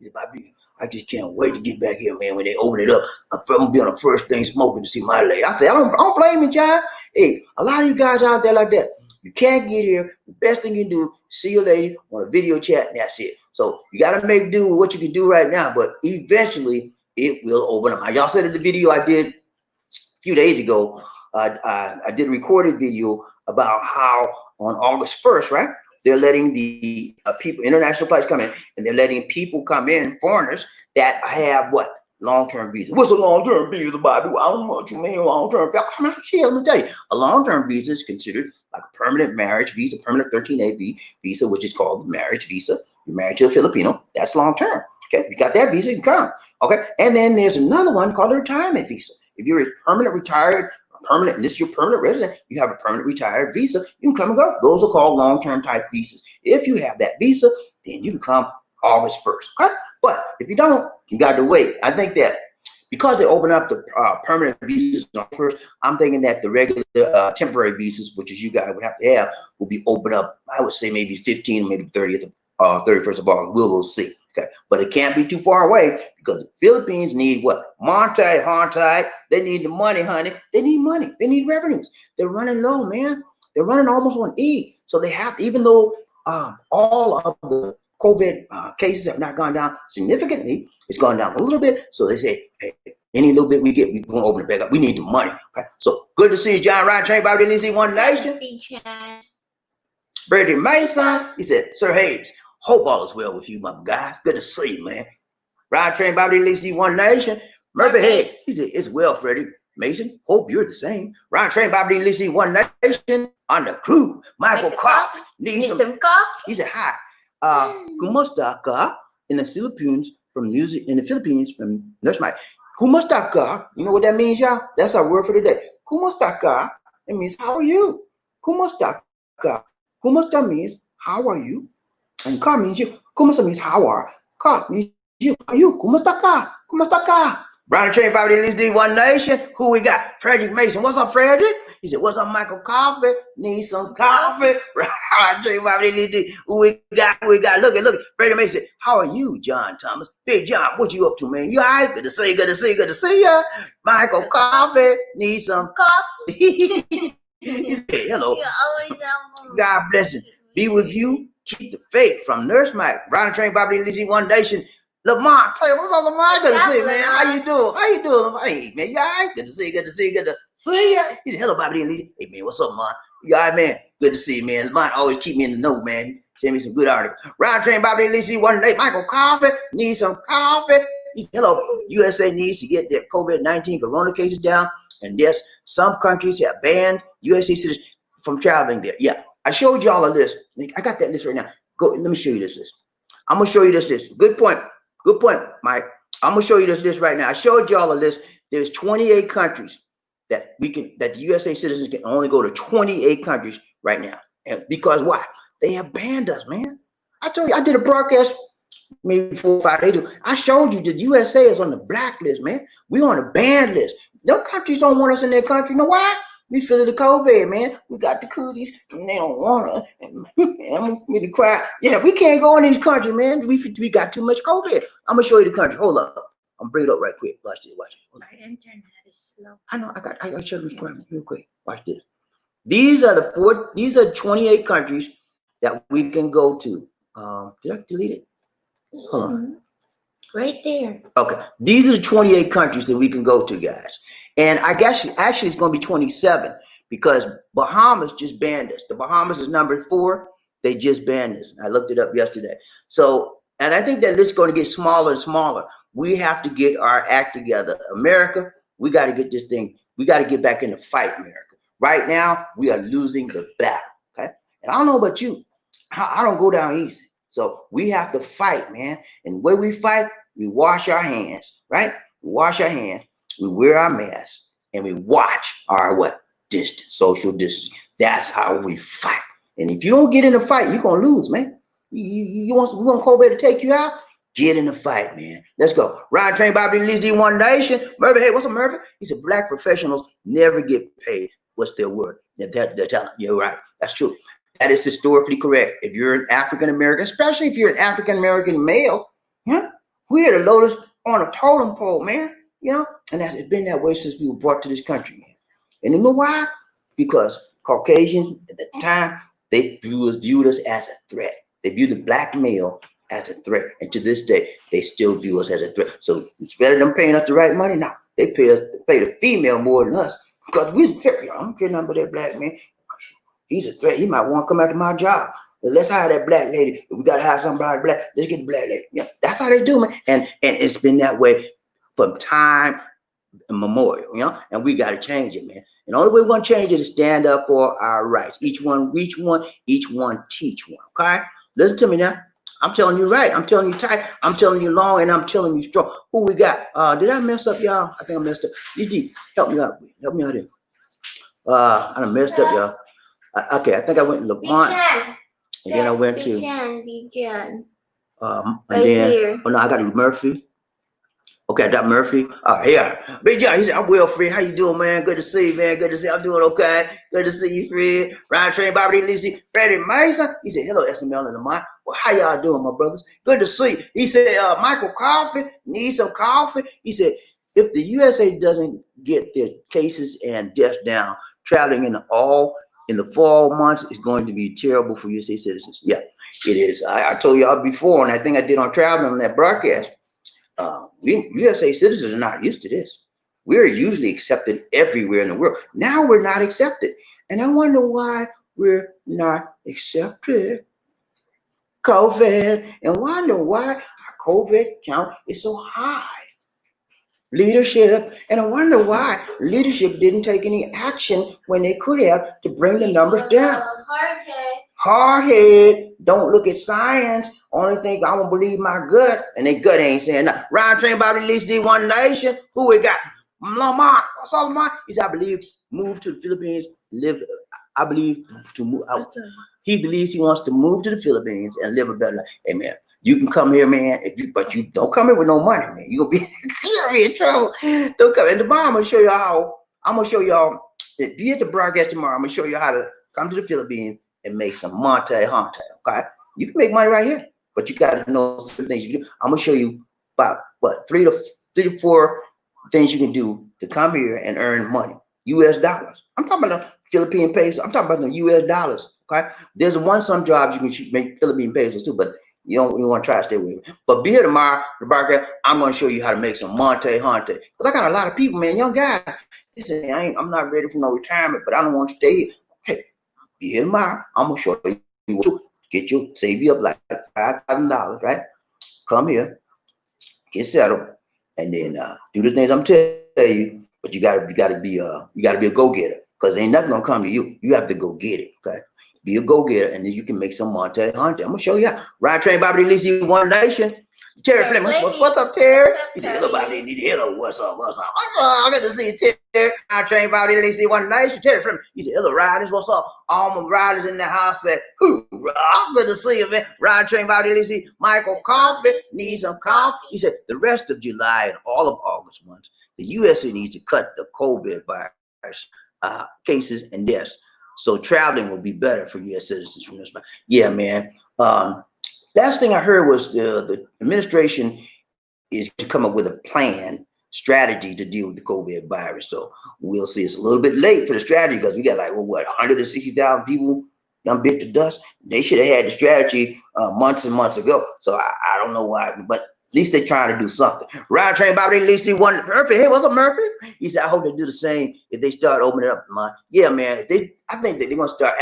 said, Bobby, I just can't wait to get back here, man. When they open it up, I'm gonna be on the first thing smoking to see my lady. I said, I don't blame you, John. Hey, a lot of you guys out there like that, you can't get here. The best thing you can do, see your lady on a video chat, and that's it. So you gotta make do with what you can do right now, but eventually it will open up. Y'all said in the video I did a few days ago, I did a recorded video about how on August 1st, right? They're letting the people, international flights come in, and they're letting people come in, foreigners that have long-term visa. What's a long-term visa, Bobby? I don't know what you mean long-term visa. Come on, chill, let me tell you. A long-term visa is considered like a permanent marriage visa, permanent 13A visa, which is called the marriage visa. You're married to a Filipino, that's long-term. Okay, you got that visa, you can come. Okay, and then there's another one called a retirement visa. If you're a permanent retired, permanent, and this is your permanent resident, you have a permanent retired visa, you can come and go. Those are called long-term type visas. If you have that visa, then you can come August 1st. Okay? But if you don't, you got to wait. I think that because they open up the permanent visas on first, I'm thinking that the regular temporary visas, which is you guys would have to have, will be opened up, I would say maybe 15, maybe 30th, 31st of August. We'll see. Okay, but it can't be too far away because the Philippines need what? Monte. They need the money, honey. They need money. They need revenues. They're running low, man. They're running almost on E. So they have, even though all of the COVID cases have not gone down significantly, it's gone down a little bit. So they say, hey, any little bit we get, we're going to open it back up. We need the money. Okay, so good to see you, John Ryan Train Bobby Lizzie One Nation. Brady Mason, he said, Sir Hayes, hope all is well with you, my guy. Good to see you, man. Ride Train Bobby Lee One Nation. Murphy Head, he said, it's well, Freddie. Mason, hope you're the same. Ride Train Bobby Lee One Nation on the crew. Michael Coffee, need some coffee. He said, hi. Kumusta ka in the Philippines from Nurse Mike. Kumastaka. You know what that means, y'all? That's our word for today. Kumastaka. It means how are you? Kumastaka. Kumasta means how are you? And ka means you. Kumasta means how are. Ka means you. How are you? Kumastaka. Kumastaka. Brown Train Poverty Leads the One Nation. Who we got? Frederick Mason. What's up, Frederick? He said, what's up, Michael Coffee? Need some coffee? Brown Train Poverty Leads the. Who we got? Who we got? Look at Frederick Mason. How are you, John Thomas? Big John, what you up to, man? You all right? Good to see you. Good to see you. Good to see you. Michael Coffee. Need some Coffee. he said, hello. You always have God bless him. Be with you. Keep the faith. From Nurse Mike. Brown Train Poverty Leads the One Nation. Lamont, tell you what's up, Lamont? Good to see you, man. How you doing? How you doing, Lamont? Hey, man, you all right? Good to see you. Good to see you. Good to see you. He said, hello, Bobby. Hey, man, what's up, Lamont? You all right, man? Good to see you, man. Lamont always keep me in the know, man. Send me some good articles. Brown Train Poverty Leads the One Nation. Michael Coffee. Need some coffee. He said, hello. USA needs to get their COVID-19 corona cases down. And yes, some countries have banned USA citizens from traveling there. Yeah, I showed y'all a list. I got that list right now. Go, let me show you this list. I'm gonna show you this list. Good point. Good point, Mike. I'm gonna show you this list right now. I showed y'all a list. There's 28 countries that the USA citizens can only go to 28 countries right now. And because why? They have banned us, man. I told you, I did a broadcast maybe 4 or 5 days ago. I showed you the USA is on the blacklist, man. We on the banned list. No countries don't want us in their country. You know why? We feel the COVID, man. We got the cooties, and they don't want us. And I'm gonna cry. Yeah, we can't go in these countries, man. We got too much COVID. I'm gonna show you the country. Hold up. I'm bring it up right quick. Watch this. Watch it. My internet is slow. I know. I got show this real quick. Watch this. These are 28 countries that we can go to. Did I delete it? Hold on. Right there. Okay. These are the 28 countries that we can go to, guys. And I guess actually it's going to be 27 because Bahamas just banned us. The Bahamas is number 4. They just banned us. I looked it up yesterday. So, and I think that list is going to get smaller and smaller. We have to get our act together. America, we got to get this thing. We got to get back in the fight, America. Right now, we are losing the battle. Okay. And I don't know about you. I don't go down easy. So we have to fight, man. And the way we fight, we wash our hands, right? We wash our hands. We wear our masks and we watch our what? Distance, social distance. That's how we fight. And if you don't get in the fight, you're going to lose, man. You want COVID to take you out? Get in the fight, man. Let's go. Ryan Train Bobby Leads the One Nation. Murphy, hey, what's up, Murphy? He said, black professionals never get paid. What's their word? They're telling you. You're right. That's true. That is historically correct. If you're an African-American, especially if you're an African-American male, yeah, we're the lowest on a totem pole, man. You know, and it's been that way since we were brought to this country, man. And you know why? Because Caucasians at the time, they viewed us as a threat. They viewed the black male as a threat. And to this day, they still view us as a threat. So it's better than paying us the right money. No, they pay the female more than us. Because we I don't care nothing about that black man. He's a threat. He might want to come after my job. Let's hire that black lady. If we got to hire somebody black, let's get the black lady. Yeah, that's how they do, man. And it's been that way from time immemorial, you know, and we got to change it, man. And the only way we're going to change it is stand up for our rights. Each one reach one, each one teach one, okay? Listen to me now. I'm telling you right. I'm telling you tight. I'm telling you long, and I'm telling you strong. Who we got? Did I mess up, y'all? I think I messed up. DG, help me out. Help me out here. I done messed up, y'all. Okay, I think I went to Lamont, and then I went to and right then here. Oh no, I got to Murphy. Okay, I got Murphy. All right, yeah. Big John, he said, I'm well, Fred. How you doing, man? Good to see you, man. Good to see you. I'm doing okay. Good to see you, Fred. Ryan Train, Bobby Lizzie, Freddie Mason. He said, hello, SML and Lamont. Well, how y'all doing, my brothers? Good to see you. He said, Michael Coffee, need some coffee. He said, if the USA doesn't get their cases and deaths down, traveling in the fall months is going to be terrible for USA citizens. Yeah, it is. I told y'all before, and I think I did on traveling on that broadcast. USA citizens are not used to this. We're usually accepted everywhere in the world. Now we're not accepted. And I wonder why we're not accepted. COVID. And wonder why our COVID count is so high. Leadership. And I wonder why leadership didn't take any action when they could have to bring the numbers down. hard head, don't look at science, only think I won't believe my gut, and their gut ain't saying nothing. Ryan trained by at least one nation. Who we got? Lamont. What's up, Lamont? He said, I believe, move to the Philippines, live. I believe to move out. He believes he wants to move to the Philippines and live a better life. Hey man, you can come here, man, but you don't come here with no money, man. You're gonna be in trouble. Don't come. And tomorrow I'm gonna show you how. I'm gonna show y'all. Be at the broadcast tomorrow. I'm gonna show you how to come to the Philippines and make some monte. Okay, you can make money right here, but you got to know certain things you can do. I'm gonna show you about what three to four things you can do to come here and earn money. U.S. dollars. I'm talking about the Philippine pesos. I'm talking about the U.S. dollars. Okay, there's some jobs you can make Philippine pesos too, but you want to try to stay with me. But be here tomorrow, the broadcast. I'm gonna show you how to make some monte. Because I got a lot of people, man, young guys. They say I'm not ready for no retirement, but I don't want to stay here. Hey, be here tomorrow. I'm gonna show you what to get you, save you up like $5,000, right? Come here, get settled, and then do the things I'm telling you. But you gotta be a go-getter, because ain't nothing gonna come to you. You have to go get it. Okay, be a go-getter, and then you can make some monte. I'm gonna show you how. Ride train Bobby Lisi One Nation. Terry Fleming, what's up, Terry? He said, hello, Bobby. Hello, what's up? I got to see you, Terry. Ride train Bobby Lisi One Nation. Terry Fleming. He said, hello, riders. What's up? All my riders in the house said, I'm good to see you, man. Ride train Bobby Lisi. Michael Coffee. Need some coffee. He said, the rest of July and all of August months, the USA needs to cut the COVID virus cases and deaths. So traveling will be better for U.S. citizens from this. Yeah, man. Last thing I heard was the administration is to come up with a plan, strategy to deal with the COVID virus. So we'll see. It's a little bit late for the strategy because we got like, 160,000 people done bit to dust. They should have had the strategy months and months ago. So I don't know why, but at least they're trying to do something. Ride train Bobby Lisi one Murphy. Hey, what's up, Murphy? He said, I hope they do the same if they start opening up. Yeah, man. I think that they're gonna start.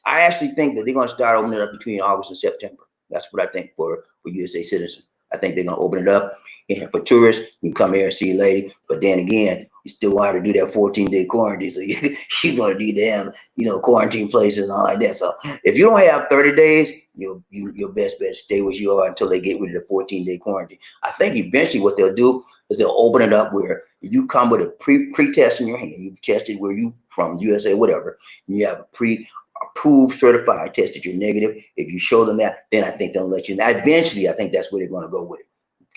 I actually think that they're gonna start opening it up between August and September. That's what I think for USA citizens. I think they're gonna open it up, and for tourists, you can come here and see a lady. But then again, you still want to do that 14-day quarantine, so you're gonna need to have quarantine places and all like that. So if you don't have 30 days, your best bet stay where you are until they get rid of the 14-day quarantine. I think eventually what they'll do is they'll open it up where you come with a pre-test in your hand. You've tested where you from, USA, whatever. And you have a approved, certified test that you're negative. If you show them that, then I think they'll let you. Now, eventually, I think that's where they're going to go with it.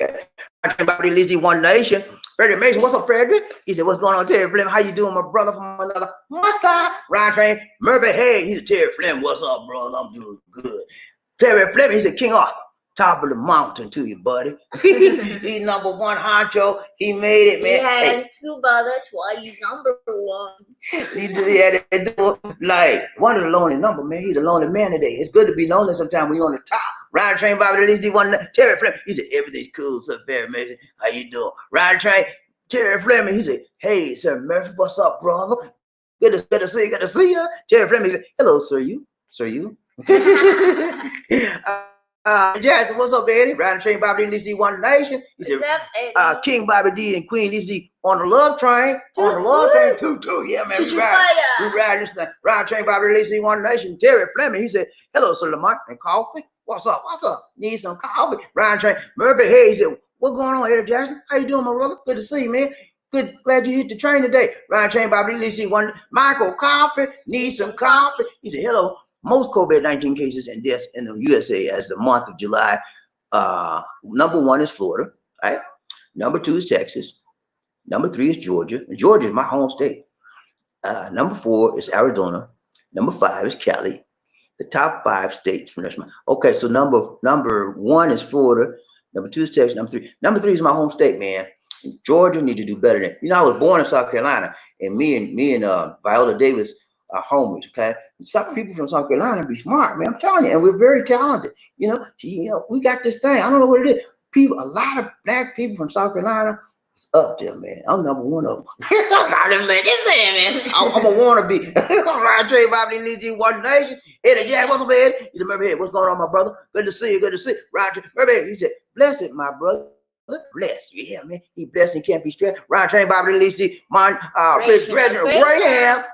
Okay. Bobby Lizzie One Nation. Frederick Mason, what's up, Frederick? He said, what's going on, Terry Fleming? How you doing, my brother from another mother? Ryan Train. Murphy, hey, he's a Terry Fleming. What's up, brother? I'm doing good. Terry Fleming, he's a King Arthur. Top of the mountain to you, buddy. He's number one honcho. He made it, man. He had two brothers. Why he's number one? He had to do like one of the lonely number, man. He's a lonely man today. It's good to be lonely sometimes when you're on the top. Ryan Train, Bobby, at least he one. Terry Fleming, he said, everything's cool, sir. Very amazing. How you doing? Ryan Train, Terry Fleming, he said, hey, Sir Murphy, what's up, brother? Good to see you. Good to see you. Terry Fleming, he said, hello, sir, you. Jackson, what's up, Eddie? Ryan Train, Bobby, Lizzie, One Nation. He said, King Bobby D and Queen Lizzie on the love train. On the love train, two. Yeah, man. We ride this thing. Ryan Train, Bobby, Lizzie, One Nation. Terry Fleming, he said, hello, Sir Lamont and coffee. What's up? Need some coffee? Ryan Train, Murphy, hey, he said, what's going on, Eddie Jackson? How you doing, my brother? Good to see you, man. Good, glad you hit the train today. Ryan Train, Bobby, Lizzie, One. Michael, coffee. Need some coffee. He said, hello. Most COVID-19 cases and deaths in the USA as the month of July. Number one is Florida, right? Number two is Texas. Number three is Georgia. And Georgia is my home state. Number four is Arizona. Number five is Cali. The top 5 states from this month. Okay, so number one is Florida. Number two is Texas. Number three is my home state, man. Georgia need to do better than. I was born in South Carolina, and me and Viola Davis are homies, okay? Some people from South Carolina be smart, man. I'm telling you, and we're very talented. We got this thing. I don't know what it is. A lot of black people from South Carolina is up there, man. I'm number one of them. I'm a wannabe. I tell you about these One Nation. Hey, Jack, what's up, man? He said, Murphy, hey, what's going on, my brother? Good to see you. Roger, Murphy, he said, bless it, my brother. blessed. Yeah, man. He blessed and can't be stressed. Ryan Train Bobby Lacey, Reginald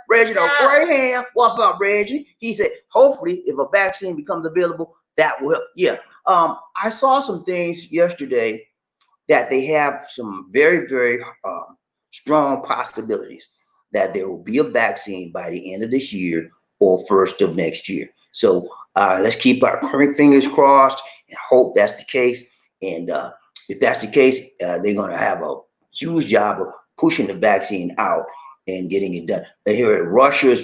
Reginald Graham. What's up, Reggie? He said, hopefully, if a vaccine becomes available, that will help. Yeah. I saw some things yesterday that they have some very, very strong possibilities that there will be a vaccine by the end of this year or first of next year. So let's keep our current fingers crossed and hope that's the case. And if that's the case, they're going to have a huge job of pushing the vaccine out and getting it done. I hear Russia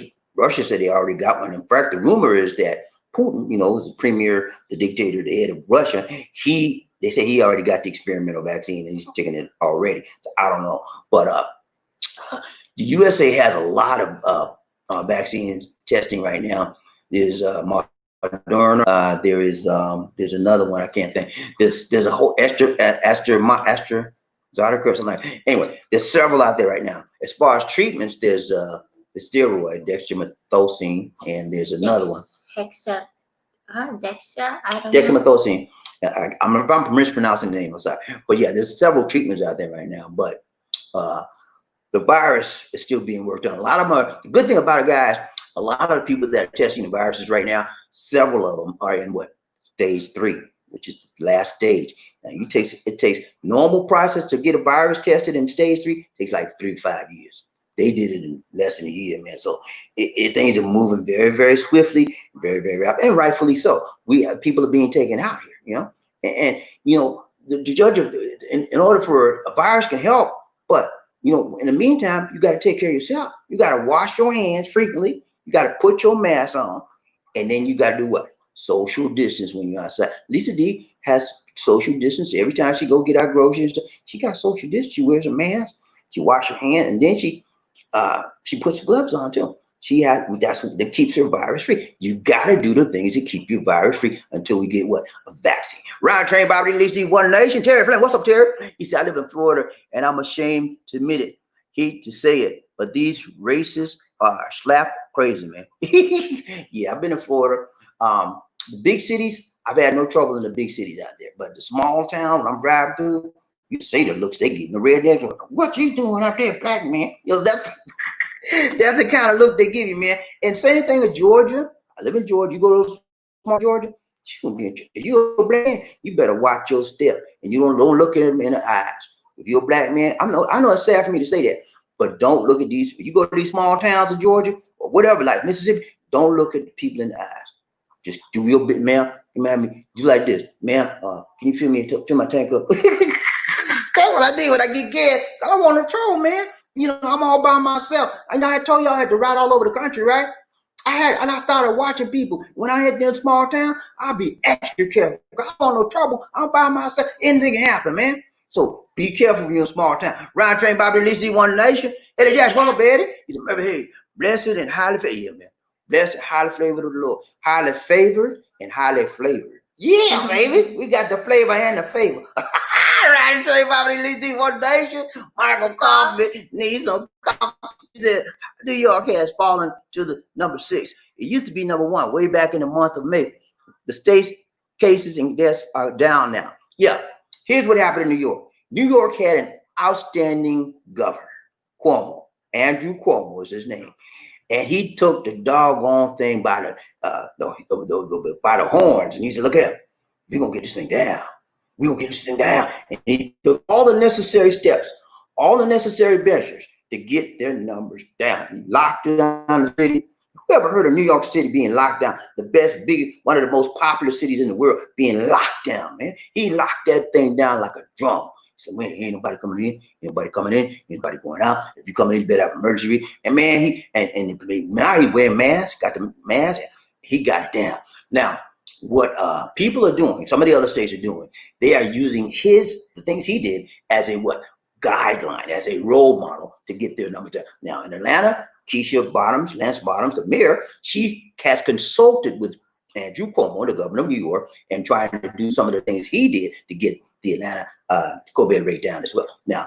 said they already got one. In fact, the rumor is that Putin, is the premier, the dictator, the head of Russia. They say he already got the experimental vaccine and he's taking it already. So I don't know, but the USA has a lot of vaccines testing right now. There's Moderna. There's another one I can't think. There's a whole Esther Zydeco or something like that. Anyway, there's several out there right now. As far as treatments, there's the steroid dextromethorphan, and there's another one. Dexa, I don't know. Dextromethorphan. I'm mispronouncing the name. I'm sorry, but yeah, there's several treatments out there right now. But the virus is still being worked on. A lot of them are. The good thing about it, guys, a lot of the people that are testing the viruses right now, several of them are in stage 3, which is the last stage. Now it takes normal process to get a virus tested in stage 3 takes like 3 to 5 years. They did it in less than a year, man. So things are moving very, very swiftly, very, very rapid, and rightfully so. People are being taken out here, and the judge of in order for a virus can help, but in the meantime, you got to take care of yourself. You got to wash your hands frequently. You got to put your mask on, and then you got to do what? Social distance when you're outside. Lisa D has social distance every time she go get our groceries. She got social distance. She wears a mask. She washes her hand, and then she puts gloves on too. That's what that keeps her virus free. You got to do the things that keep you virus free until we get a vaccine. Ryan Train Bobby Lacey, One Nation. Terry Fleming, what's up, Terry? He said, I live in Florida and I'm ashamed to admit it. Hate to say it, but these racists are slap crazy, man. Yeah, I've been in Florida. The big cities, I've had no trouble in the big cities out there, but the small town when I'm driving through, you see the looks they give the rednecks. Like, what you doing out there, black man? That's the kind of look they give you, man. And same thing in Georgia. I live in Georgia. You go to small Georgia, if you're a black man, you better watch your step and you don't look at them in the eyes. If you're a black man, I know it's sad for me to say that, but don't look at these. If you go to these small towns of Georgia or whatever, like Mississippi, don't look at the people in the eyes. Just do your bit, ma'am. Do like this, ma'am. Can you fill my tank up? That's what I did when I get gas. I don't want no trouble, man. I'm all by myself. And I told y'all I had to ride all over the country, right? I started watching people. When I hit them small town, I'll be extra careful. I don't want no trouble. I'm by myself. Anything can happen, man. So be careful when you're in a small town. Ryan Train Bobby Lacey, One Nation. Eddie Jackson, one Betty. He said, hey, blessed and highly favored, man. Blessed, highly flavored of the Lord. Highly favored and highly flavored. Yeah, baby. We got the flavor and the favor. Ryan Train Bobby Lacey, One Nation. Michael Coffee needs some coffee. He said, New York has fallen to the number 6. It used to be number 1 way back in the month of May. The state's cases and deaths are down now. Yeah, here's what happened in New York. New York had an outstanding governor, Cuomo. Andrew Cuomo is his name. And he took the doggone thing by the horns. And he said, look here, we're going to get this thing down. We're going to get this thing down. And he took all the necessary steps, all the necessary measures to get their numbers down. He locked down the city. Who ever heard of New York City being locked down? The best, biggest, one of the most popular cities in the world being locked down, man. He locked that thing down like a drum. He said, man, ain't nobody coming in, anybody going out. If you come in, you better have emergency. And man, now he wearing masks, got the mask, he got it down. Now, what people are doing, some of the other states are doing, they are using the things he did as a guideline, as a role model to get their numbers down. Now in Atlanta, Lance Bottoms, the mayor, she has consulted with Andrew Cuomo, the governor of New York, and trying to do some of the things he did to get the Atlanta COVID rate down as well. Now,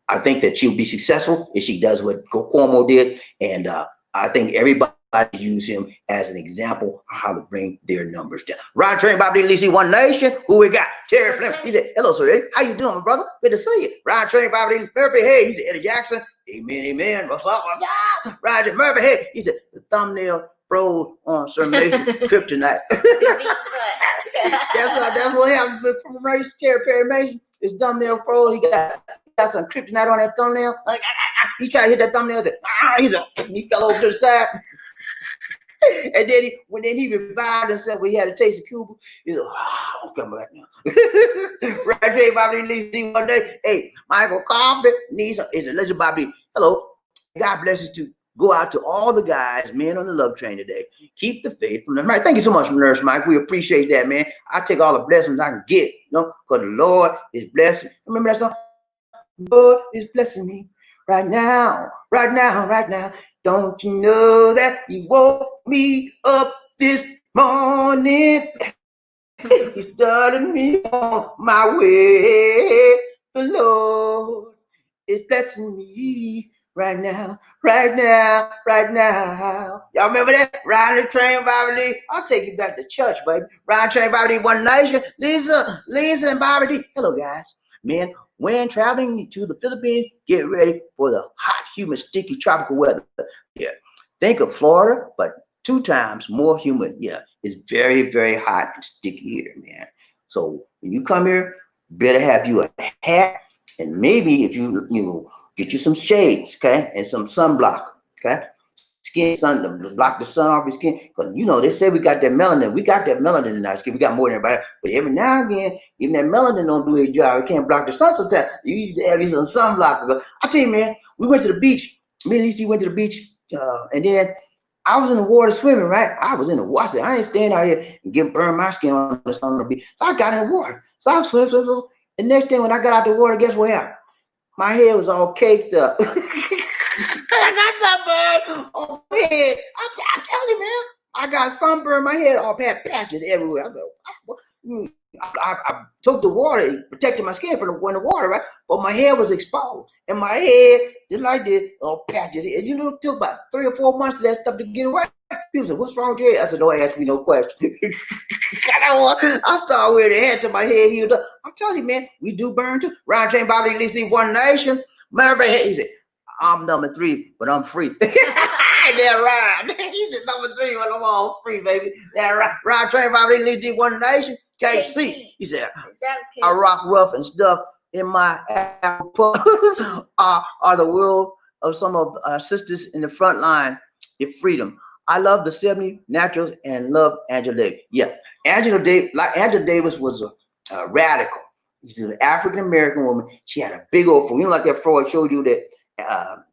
I think that she'll be successful if she does what Cuomo did, and I think everybody to use him as an example of how to bring their numbers down. Ryan Train, Bobby Lee, One Nation. Who we got? Terry Fleming. He said, hello, sir. How you doing, my brother? Good to see you. Ryan Train, Bobby Lee Murphy. Hey, he said, Eddie Jackson. Amen, amen. What's up? What's up? Ryan Murphy. Hey, he said, the thumbnail froze on Sir Mason Kryptonite. That's what happened from Mason, Terry Perry Mason. His thumbnail froze. He got some kryptonite on that thumbnail. He tried to hit that thumbnail. He fell over to the side. And then he revived himself when he had a taste of Cuba. He said, I'm coming back now. Right there, Bobby Lee, one day. Hey, Michael Coffee needs is a legend, Bobby. Hello. God bless you to go out to all the guys, men on the love train today. Keep the faith from them. Right. Thank you so much, Nurse Mike. We appreciate that, man. I take all the blessings I can get, because the Lord is blessing. Remember that song? Lord is blessing me. Right now, right now, right now. Don't you know that he woke me up this morning? He started me on my way. The Lord is blessing me right now, right now, right now. Y'all remember that? Riding the train, Bobby Lee. I'll take you back to church, baby. Riding train, Bobby Lee, One Nation. Lisa, and Bobby Lee. Hello, guys. Man, when traveling to the Philippines, get ready for the hot, humid, sticky tropical weather. Yeah, think of Florida, but 2 times more humid. Yeah, it's very, very hot and sticky here, man. So when you come here, better have you a hat, and maybe if you get you some shades, okay, and some sunblock, okay. Skin sun to block the sun off your skin, because they say we got that melanin. We got that melanin in our skin. We got more than everybody, but every now and again, even that melanin don't do its job. It can't block the sun sometimes. You need to have you some sunblock. I tell you, man, we went to the beach. Me and Lisa went to the beach, and then I was in the water swimming. Right, I was in the water. I ain't staying out here and getting burned my skin on the sun on the beach. So I got in the water. So I swim. The next thing when I got out the water, guess what happened? My head was all caked up. I got sunburn on my head. I'm telling you, man. I got sunburn. My head all had patches everywhere. I took the water, it protected my skin from the water, right? But my hair was exposed. And my head, just like this, all patches. And it took about 3 or 4 months for that stuff to get away. People said, what's wrong with your head? I said, don't ask me no question. I started with a head till my head healed up. I'm telling you, man, we do burn too. Ryan Train, Bobby Lee, One Nation. Remember, he said, I'm number 3, but I'm free. That right. He's the number 3, but I'm all free, baby. That right. Ryan Train, Bobby Lee, One Nation. KC. He said, I rock rough and stuff in my apple are the world of some of our sisters in the front line in freedom. I love the 70 Naturals and love Angela Davis. Yeah, Angela Davis was a radical. She's an African American woman. She had a big old fro. Like that fro I showed you that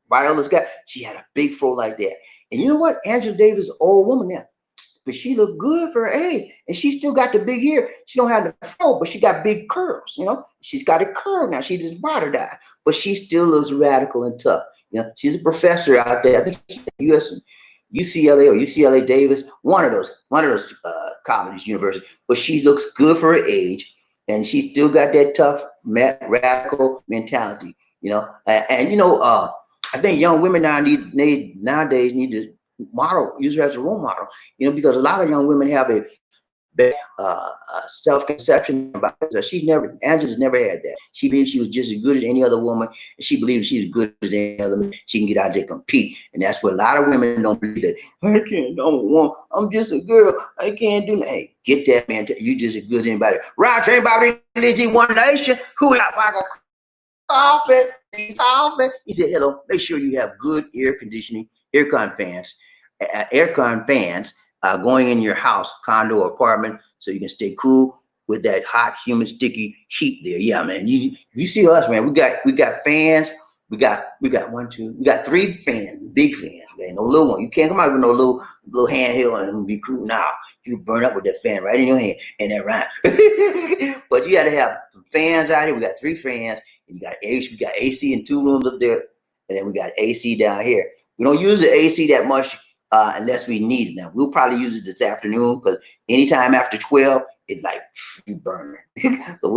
Viola's got. She had a big fro like that. And you know what? Angela Davis is an old woman now, but she looked good for her age, and she still got the big hair. She don't have the fro, but she got big curls. She's got a curl now. She just brought her down, but she still looks radical and tough. She's a professor out there. I think she's at UCLA or UCLA Davis, one of those colleges, universities. But she looks good for her age, and she still got that tough, radical mentality. I think young women nowadays need to use her as a role model. Because a lot of young women have a self-conception about it. Angela's never had that. She believes she was just as good as any other woman, and she believes she's as good as any other woman. She can get out there and compete, and that's what a lot of women don't believe, that I'm just a girl, I can't do nothing. Hey, get that, man. You just as good as anybody. Right, train Bobby Lee, One Nation. Who got Michael Coffee? He said, hello, make sure you have good aircon fans going in your house, condo, or apartment, so you can stay cool with that hot, humid, sticky heat there. Yeah, man. You see us, man. We got fans. We got 3 fans, big fans. Man, no little one. You can't come out with no little handheld and be cool. Now you burn up with that fan right in your hand, and that right. But you got to have some fans out here. We got 3 fans, and we got AC in 2 rooms up there, and then we got AC down here. We don't use the AC that much unless we need it. Now we'll probably use it this afternoon, because anytime after 12, it's like you burn it. So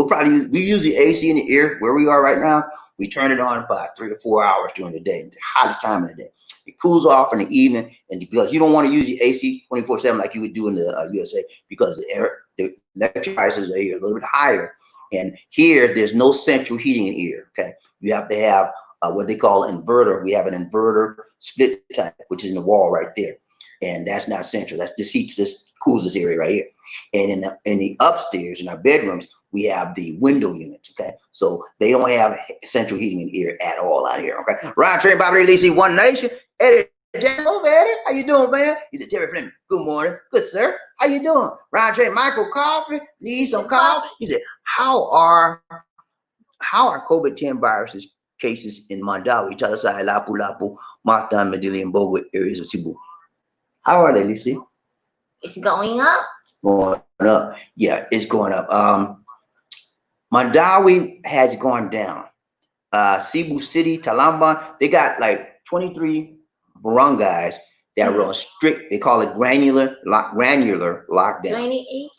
we use the AC in the air where we are right now. We turn it on about 3 or 4 hours during the day, the hottest time of the day. It cools off in the evening, and because you don't want to use your AC 24/7 like you would do in the USA, because the electric prices are here a little bit higher. And here, there's no central heating in here. Okay, you have to have what they call inverter. We have an inverter split type, which is in the wall right there, and that's not central. That's just heats this cools this area right here. And in the upstairs in our bedrooms, we have the window units. Okay, so they don't have central heating in here at all out here. Okay, Ryan Train Bobby Lacey, One Nation, Eddie. Over, Eddie. How you doing, man? He said, Terry Fleming. Good morning. Good, sir. How you doing? Ryan Train, Michael Coffee. Need some coffee? He said, how are COVID-10 viruses cases in Mandawi, Talasai, Lapu Lapu, Markdown, Medellin, and Bogo areas of Cebu? How are they, Lucy? It's going up. Going up. Yeah, it's going up. Mandawi has gone down. Cebu City, Talamban, they got like 23 barangays that were on strict, they call it granular lockdown. 28.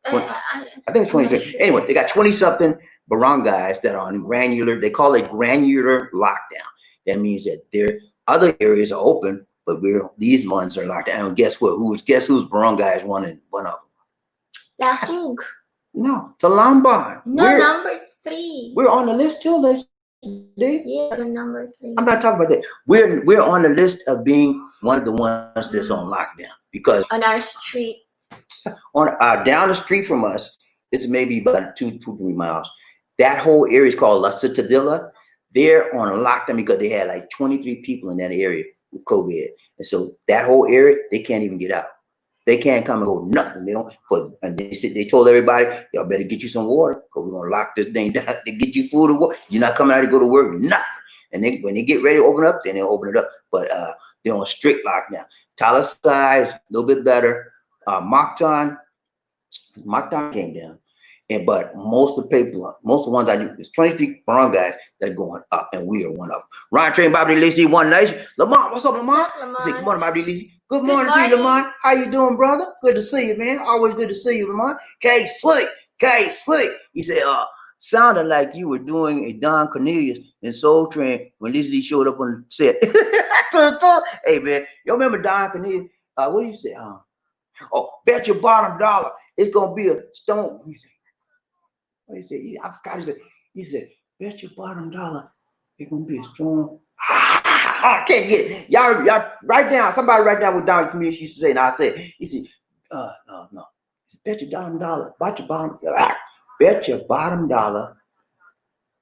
I think it's 23. Anyway, they got 20 something barangays that are on granular, they call it granular lockdown. That means that their other areas are open, but these ones are locked down. And guess what? Guess whose barangay is one of them? Lahug. No, Talamban. No, number 3. We're on the list too, Liz. Yeah, number 3. I'm not talking about that. We're on the list of being one of the ones that's on lockdown, because on our street, on down the street from us, it's maybe about 2-3 miles. That whole area is called La Citadella. They're on a lockdown because they had like 23 people in that area with COVID, and so that whole area they can't even get out. They can't come and go nothing. They don't. And they told everybody, y'all better get you some water, because we're gonna lock this thing down to get you food and water. You're not coming out to go to work, nothing. And when they get ready to open up, then they'll open it up. But they're on strict lockdown. Talasai is a little bit better. Mactan came down. But most of the ones I do, there's 23 barangays that are going up, and we are one of them. Ryan Train, Bobby Lacey, One Nation. Lamont, what's up, Lamont? Say, good morning, Bobby Lacey. Good morning to you, Lamont. How you doing, brother? Good to see you, man. Always good to see you, Lamont. K Slick. He said, sounded like you were doing a Don Cornelius in Soul Train when Lizzie showed up on the set. Hey, man, you remember Don Cornelius? What do you say? Bet your bottom dollar it's gonna be a stone. He said, I forgot. He said, bet your bottom dollar it's gonna be a strong. I can't get it. Y'all write down. Somebody write down what Don Cornelius used to say. And I said, he said, no. Bet your bottom dollar. Bet your bottom dollar.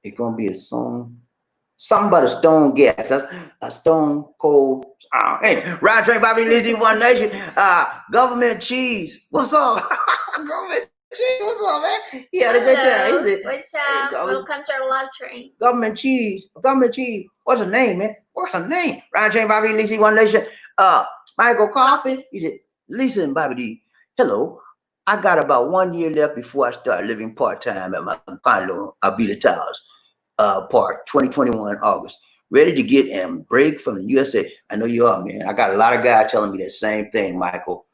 It's gonna be a song. Something but a stone gas. That's a stone cold. Hey, Ryan Train, Bobby Lizzie, One Nation. Government cheese. What's up? Government cheese. What's up, man? He had a good time. He said, what's up? Welcome to our love train. Government cheese. What's her name, man? What's her name? Ryan Train, Bobby Lizzie, One Nation. Michael Coffee. He said, listen, Bobby D. Hello. I got about 1 year left before I start living part-time at my condo, Abita Towers, Park, 2021, August. Ready to get and break from the USA. I know you are, man. I got a lot of guys telling me that same thing, Michael.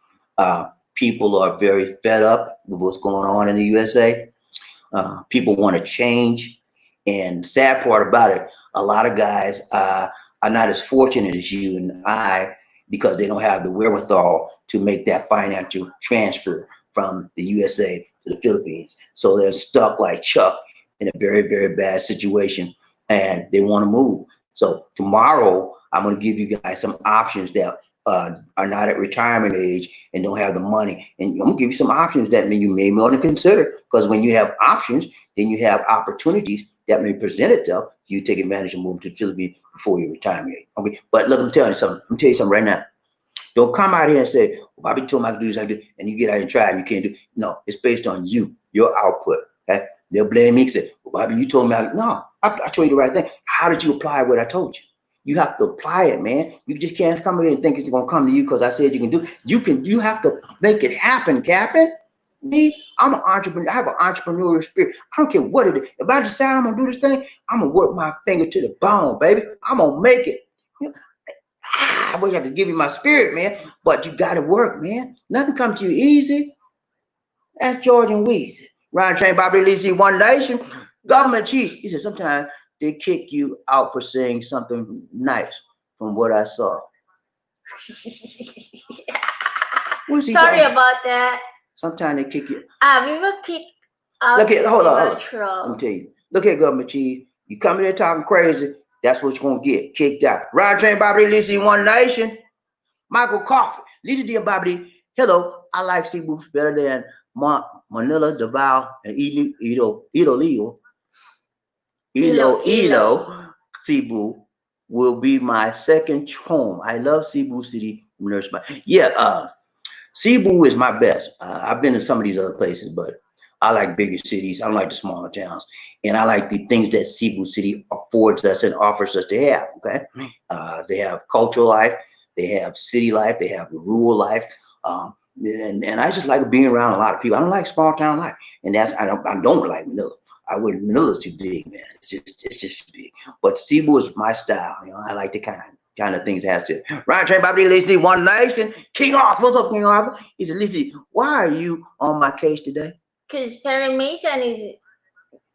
People are very fed up with what's going on in the USA. People want to change. And sad part about it, a lot of guys are not as fortunate as you and I, because they don't have the wherewithal to make that financial transfer from the USA to the Philippines. So they're stuck like Chuck in a very, very bad situation, and they want to move. So tomorrow, I'm going to give you guys some options that are not at retirement age and don't have the money. And I'm going to give you some options that you may want to consider, because when you have options, then you have opportunities that may present itself. You take advantage of moving to the Philippines before your retirement age. Okay, but look, I'm telling you something. I'm tell you something right now. Don't come out here and say, well, Bobby told me I could do this, I could do, and you get out and try and you can't do it. No, it's based on you, your output. Okay? They'll blame me and say, well, Bobby, you told me. No, I told you the right thing. How did you apply what I told you? You have to apply it, man. You just can't come here and think it's going to come to you because I said you can do it. You have to make it happen, Captain. Me, I'm an entrepreneur. I have an entrepreneurial spirit. I don't care what it is. If I decide I'm going to do this thing, I'm going to work my finger to the bone, baby. I'm going to make it. You know, I wish I could give you my spirit, man, but you got to work, man. Nothing comes to you easy. That's George and Weezy. Ryan Train, Bobby Lizzie, One Nation. Government chief. He said sometimes they kick you out for saying something nice from what I saw. What's he Sorry talking? about that. Sometimes they kick you. We will kick out. Look at, hold on. Let me natural. tell you. Look at Government Chief. You come in there talking crazy, that's what you're gonna get kicked out. Ride train Bobby Lizzie One Nation. Michael Coffey. Lizzie D and Bobby. Hello. I like Cebu better than Manila, Davao, and Ilo. Cebu will be my second home. I love Cebu City. Nurse. Yeah. Cebu is my best. I've been to some of these other places, but I like bigger cities. I don't like the smaller towns, and I like the things that Cebu City affords us and offers us to have. Okay, they have cultural life, they have city life, they have rural life, and I just like being around a lot of people. I don't like small town life, and I don't like Manila. Manila's too big, man. It's just big. But Cebu is my style. You know, I like the kind of things has to. Ryan Train Bobby Lacey, One Nation. King Arthur, what's up, King Arthur? He said, Lacey, why are you on my case today? Because Perry Mason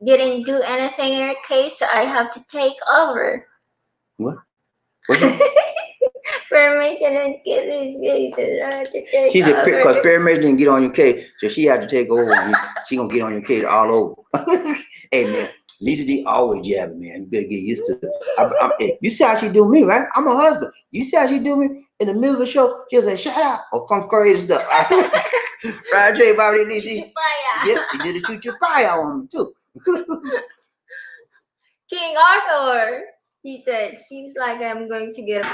didn't do anything in your case, so I have to take over. What? What's that? Perry Mason didn't get his case, so I have to take She said, over. because Perry Mason didn't get on your case, so she had to take over. And she gonna get on your case all over. Hey, man. Lisa D always jabbing, man. You better get used to it. Hey, you see how she do me, right? I'm her husband. You see how she do me in the middle of the show? She'll say, shut up, or some crazy stuff. Right, Jay, Bobby, Lisa. Yeah, he did a choo-choo Paya on me, too. King Arthur, he said, seems like I'm going to get a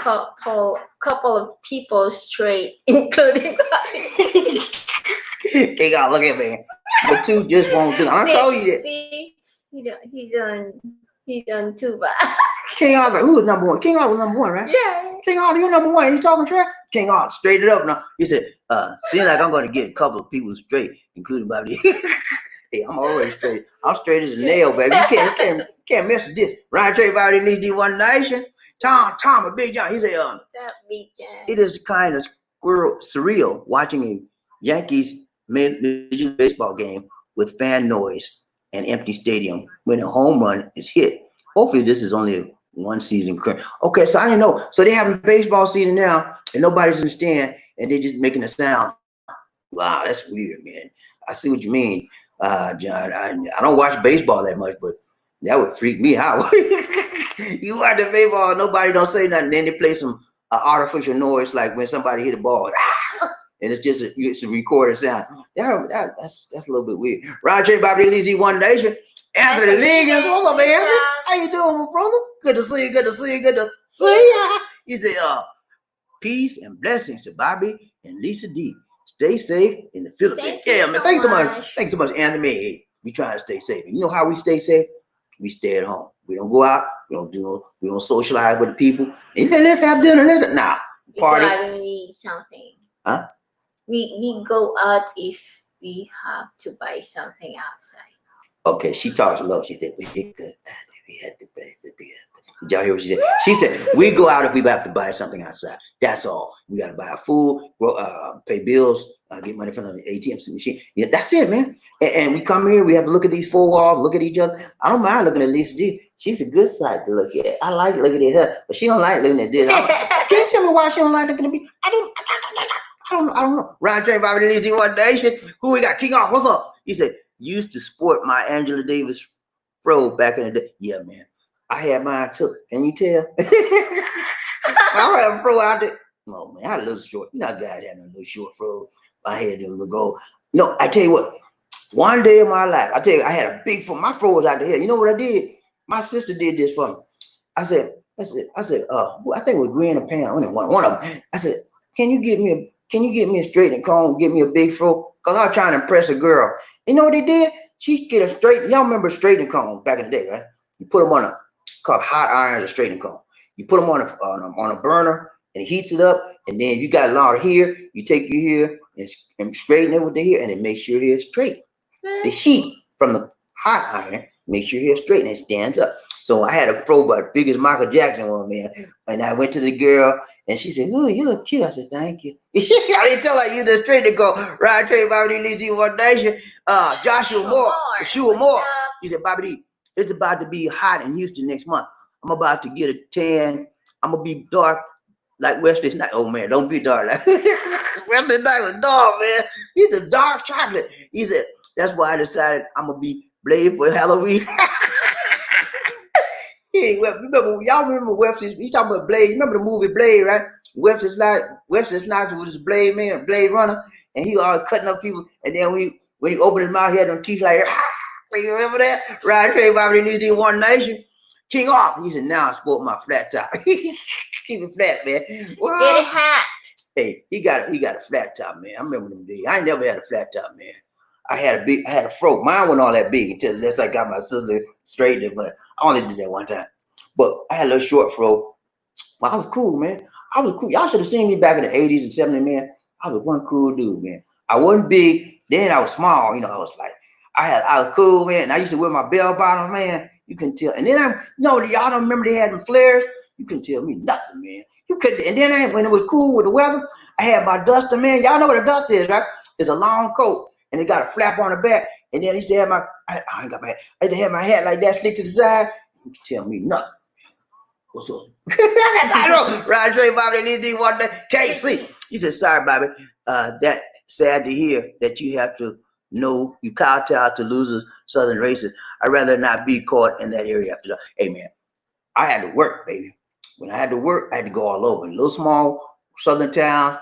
couple of people straight, including King Arthur, look at me. The two just won't do. I told you that. See, he's on tuba. King Arthur, who was number one? King Arthur was number one, right? Yeah. King Arthur, you're number one. You talking trash? King Arthur, straight it up now. He said, seems like I'm going to get a couple of people straight, including Bobby. Hey, I'm already straight. I'm straight as a nail, baby. You can't mess with this. Ryan Trey Bobby needs the One Nation. Tom, a Big John. He said, it is kind of surreal watching a Yankees Major League Baseball game with fan noise and empty stadium when a home run is hit. Hopefully this is only one season. Okay, so I didn't know. So they have a baseball season now and nobody's in the stand and they're just making a sound. Wow, that's weird, man. I see what you mean, John. I don't watch baseball that much, but that would freak me out. You watch the baseball, nobody don't say nothing, then they play some artificial noise like when somebody hit a ball. And it's just it's a recorded sound. That's a little bit weird. Roger Bobby Lizzie One Nation. Anthony Liggins, what's up, Anthony? How you doing, my brother? Good to see you. Good to see you. Good to see you. He said, peace and blessings to Bobby and Lisa D. Stay safe in the Philippines. Yeah, man. Thanks so much. Thanks so much, Anthony. We trying to stay safe. And you know how we stay safe? We stay at home. We don't go out. We don't socialize with the people. And let's have dinner. Nah. Party. We need something. Huh? We go out if we have to buy something outside. Okay, she talks low. She said, we had to pay. Did y'all hear what she said? She said, we go out if we have to buy something outside. That's all. We got to buy food, pay bills, get money from the ATM machine. Yeah, that's it, man. And we come here, we have to look at these four walls, look at each other. I don't mind looking at Lisa G. She's a good sight to look at. I like looking at her, but she don't like looking at this. Can you tell me why she don't like looking at me? I don't know. Ryan Train, Bobby Lizzie One Nation. Who we got? King off. What's up? He said, used to sport my Angela Davis fro back in the day. Yeah, man. I had mine too. Can you tell? I have a fro out there. No, man, I had a little short. You know, guys had a little short fro. My hair didn't look gold. No, I tell you what. One day of my life, I tell you, I had a big fro. My fro was out there. You know what I did? My sister did this for me. I said, I think it was Gwen and Pam. One of them. I said, can you get me a straightening comb? Give me a big fro? Cause I was trying to impress a girl. You know what they did? She get a straight. Y'all remember straightening comb back in the day, right? You put them on called hot iron or straightening comb. You put them on a burner and it heats it up. And then if you got a lot of hair, you take your hair and straighten it with the hair, and it makes your hair straight. The heat from the hot iron makes your hair straight and it stands up. So I had a fro about big as Michael Jackson one, man. And I went to the girl and she said, "Oh, you look cute." I said, "Thank you." I didn't tell her you the straight to go. Right, Trey, Bobby Lee G One Nation. Joshua Moore. He said, "Bobby D, it's about to be hot in Houston next month. I'm about to get a tan. I'm gonna be dark like Wesley Snipes. Oh man, don't be dark. Like Wesley Snipes was dark, man. He's a dark chocolate. He said, that's why I decided I'm gonna be Blade for Halloween. Hey, remember, y'all remember Wesley? He talking about Blade. You remember the movie Blade, right? Wesley Snipes was his Blade man, Blade runner, and he always cutting up people. And then when he opened his mouth, he had them teeth like, you remember that? Right, Trey Bobby did One Nation. King off. He said, now I sport my flat top. Keep it flat, man. Well, Get a hat. hey, he got a flat top, man. I remember them days. I ain't never had a flat top, man. I had a fro. Mine wasn't all that big unless I got my sister straightened, but I only did that one time. But I had a little short fro. Well, I was cool, man. I was cool. Y'all should have seen me back in the 80s and 70s, man. I was one cool dude, man. I wasn't big. Then I was small. You know, I was like, I was cool, man. And I used to wear my bell bottoms, man. You can tell. And then y'all don't remember they had them flares? You couldn't tell me nothing, man. You couldn't. And then when it was cool with the weather, I had my duster, man. Y'all know what a duster is, right? It's a long coat. And it got a flap on the back. And then he said, I ain't got my hat. I used to have my hat like that, slick to the side. You can tell me nothing. What's up? I know. Right, Trey Bobby, need one day. Can't see. He said, sorry, Bobby. That sad to hear that you have to know you kowtow to losers, southern races. I'd rather not be caught in that area after that. Hey, man, I had to work, baby. When I had to work, I had to go all over. In little small southern towns,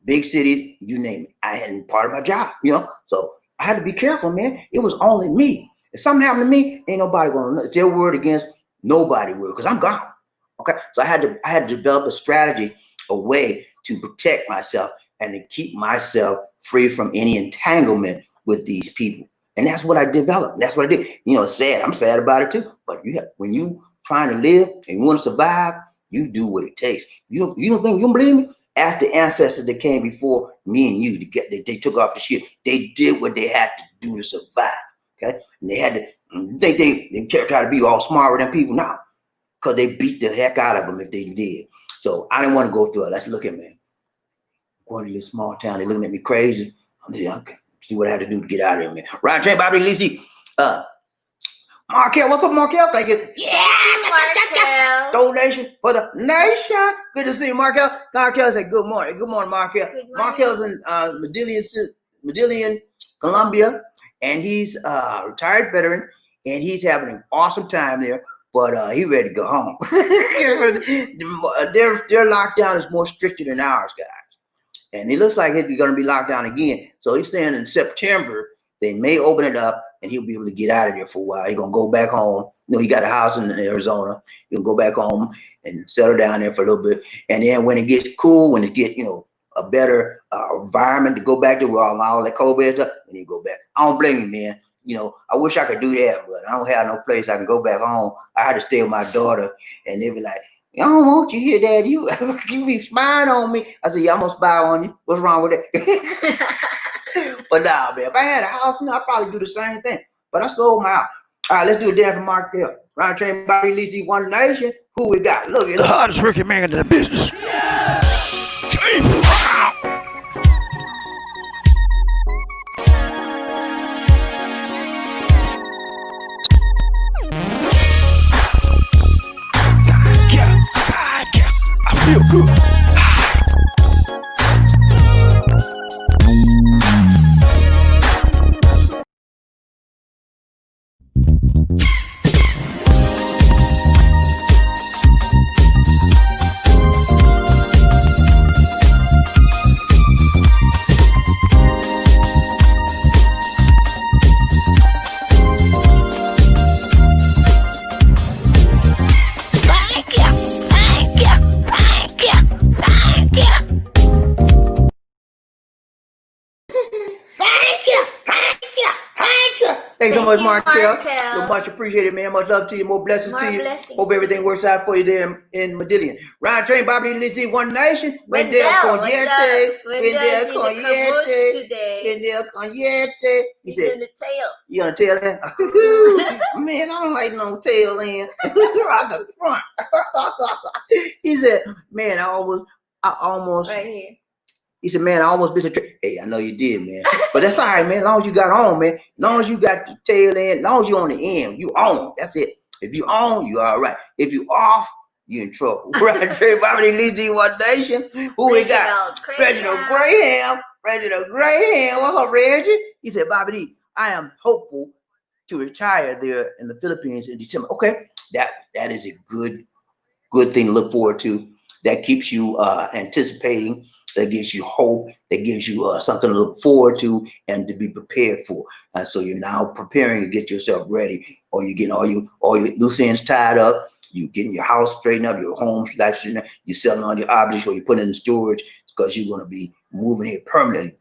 big cities, you name it. I had part of my job, you know. So I had to be careful, man. It was only me. If something happened to me, ain't nobody gonna know. Their word against nobody will, because I'm gone. Okay. So I had to develop a strategy, a way to protect myself and to keep myself free from any entanglement with these people. And that's what I developed. That's what I did. You know, it's sad. I'm sad about it too. But when you trying to live and you want to survive, you do what it takes. You don't believe me? Ask the ancestors that came before me and you they took off the shit. They did what they had to do to survive. Okay. And they had to they try to be all smarter than people now, because they beat the heck out of them if they did. So I didn't want to go through it. Let's look at me. Going to this small town, they looking at me crazy. I'm saying, okay, see what I have to do to get out of here, man. Right, Trey Bobby Lizzie. Markel, what's up, Markel? Thank you. Yeah, donation for the nation. Good to see you, Markel. Markel said, good morning. Good morning, Markel. Markel's in Medellin, Colombia, and he's a retired veteran, and he's having an awesome time there. But he ready to go home. Their lockdown is more stricter than ours, guys. And it looks like it's going to be locked down again. So he's saying in September, they may open it up and he'll be able to get out of there for a while. He's going to go back home. You know, he got a house in Arizona. He'll go back home and settle down there for a little bit. And then when it gets cool, when it gets, a better environment to go back to where all that COVID stuff, and he go back. I don't blame you, man. I wish I could do that, but I don't have no place I can go back home. I had to stay with my daughter, and they be like, I don't want you here, Dad. You be spying on me. I said, yeah, I'm going to spy on you. What's wrong with that? But nah, man, if I had a house, I'd probably do the same thing. But I sold my house. All right, let's do a dance for Mark Hill. Round train Bobby Lisi, One Nation. Who we got? Look at the hardest working man in the business. Yeah. Wow. I feel good. Thanks so much, Markel. So much appreciated, man. Much love to you. More blessings to you. Hope everything works out for you there in Medellin. Round train, Bobby Lizzie, One Nation. Wendell Conyete. Wendell Conyete. Wendell Conyete. He said, on the tail. You on the tail end? Man, I don't like no tail end. Out the front. He said, man, I almost. Right here. He said, man, I almost missed a trick. Hey, I know you did, man. But that's all right, man. As long as you got on, man. As long as you got the tail end, as long as you on the end, you on. That's it. If you on, you all right. If you off, you in trouble. Right, Trey Bobby Lee One Nation. Who we got? Reginald Graham. Reginald Graham. What's up, Reggie? He said, Bobby D, I am hopeful to retire there in the Philippines in December. Okay, that is a good thing to look forward to. That keeps you anticipating. That gives you hope. That gives you something to look forward to and to be prepared for. So you're now preparing to get yourself ready, or you're getting all your loose ends tied up. You getting your house straightened up, your home straightened up. You're selling all your objects, or you're putting it in storage because you're going to be moving here permanently.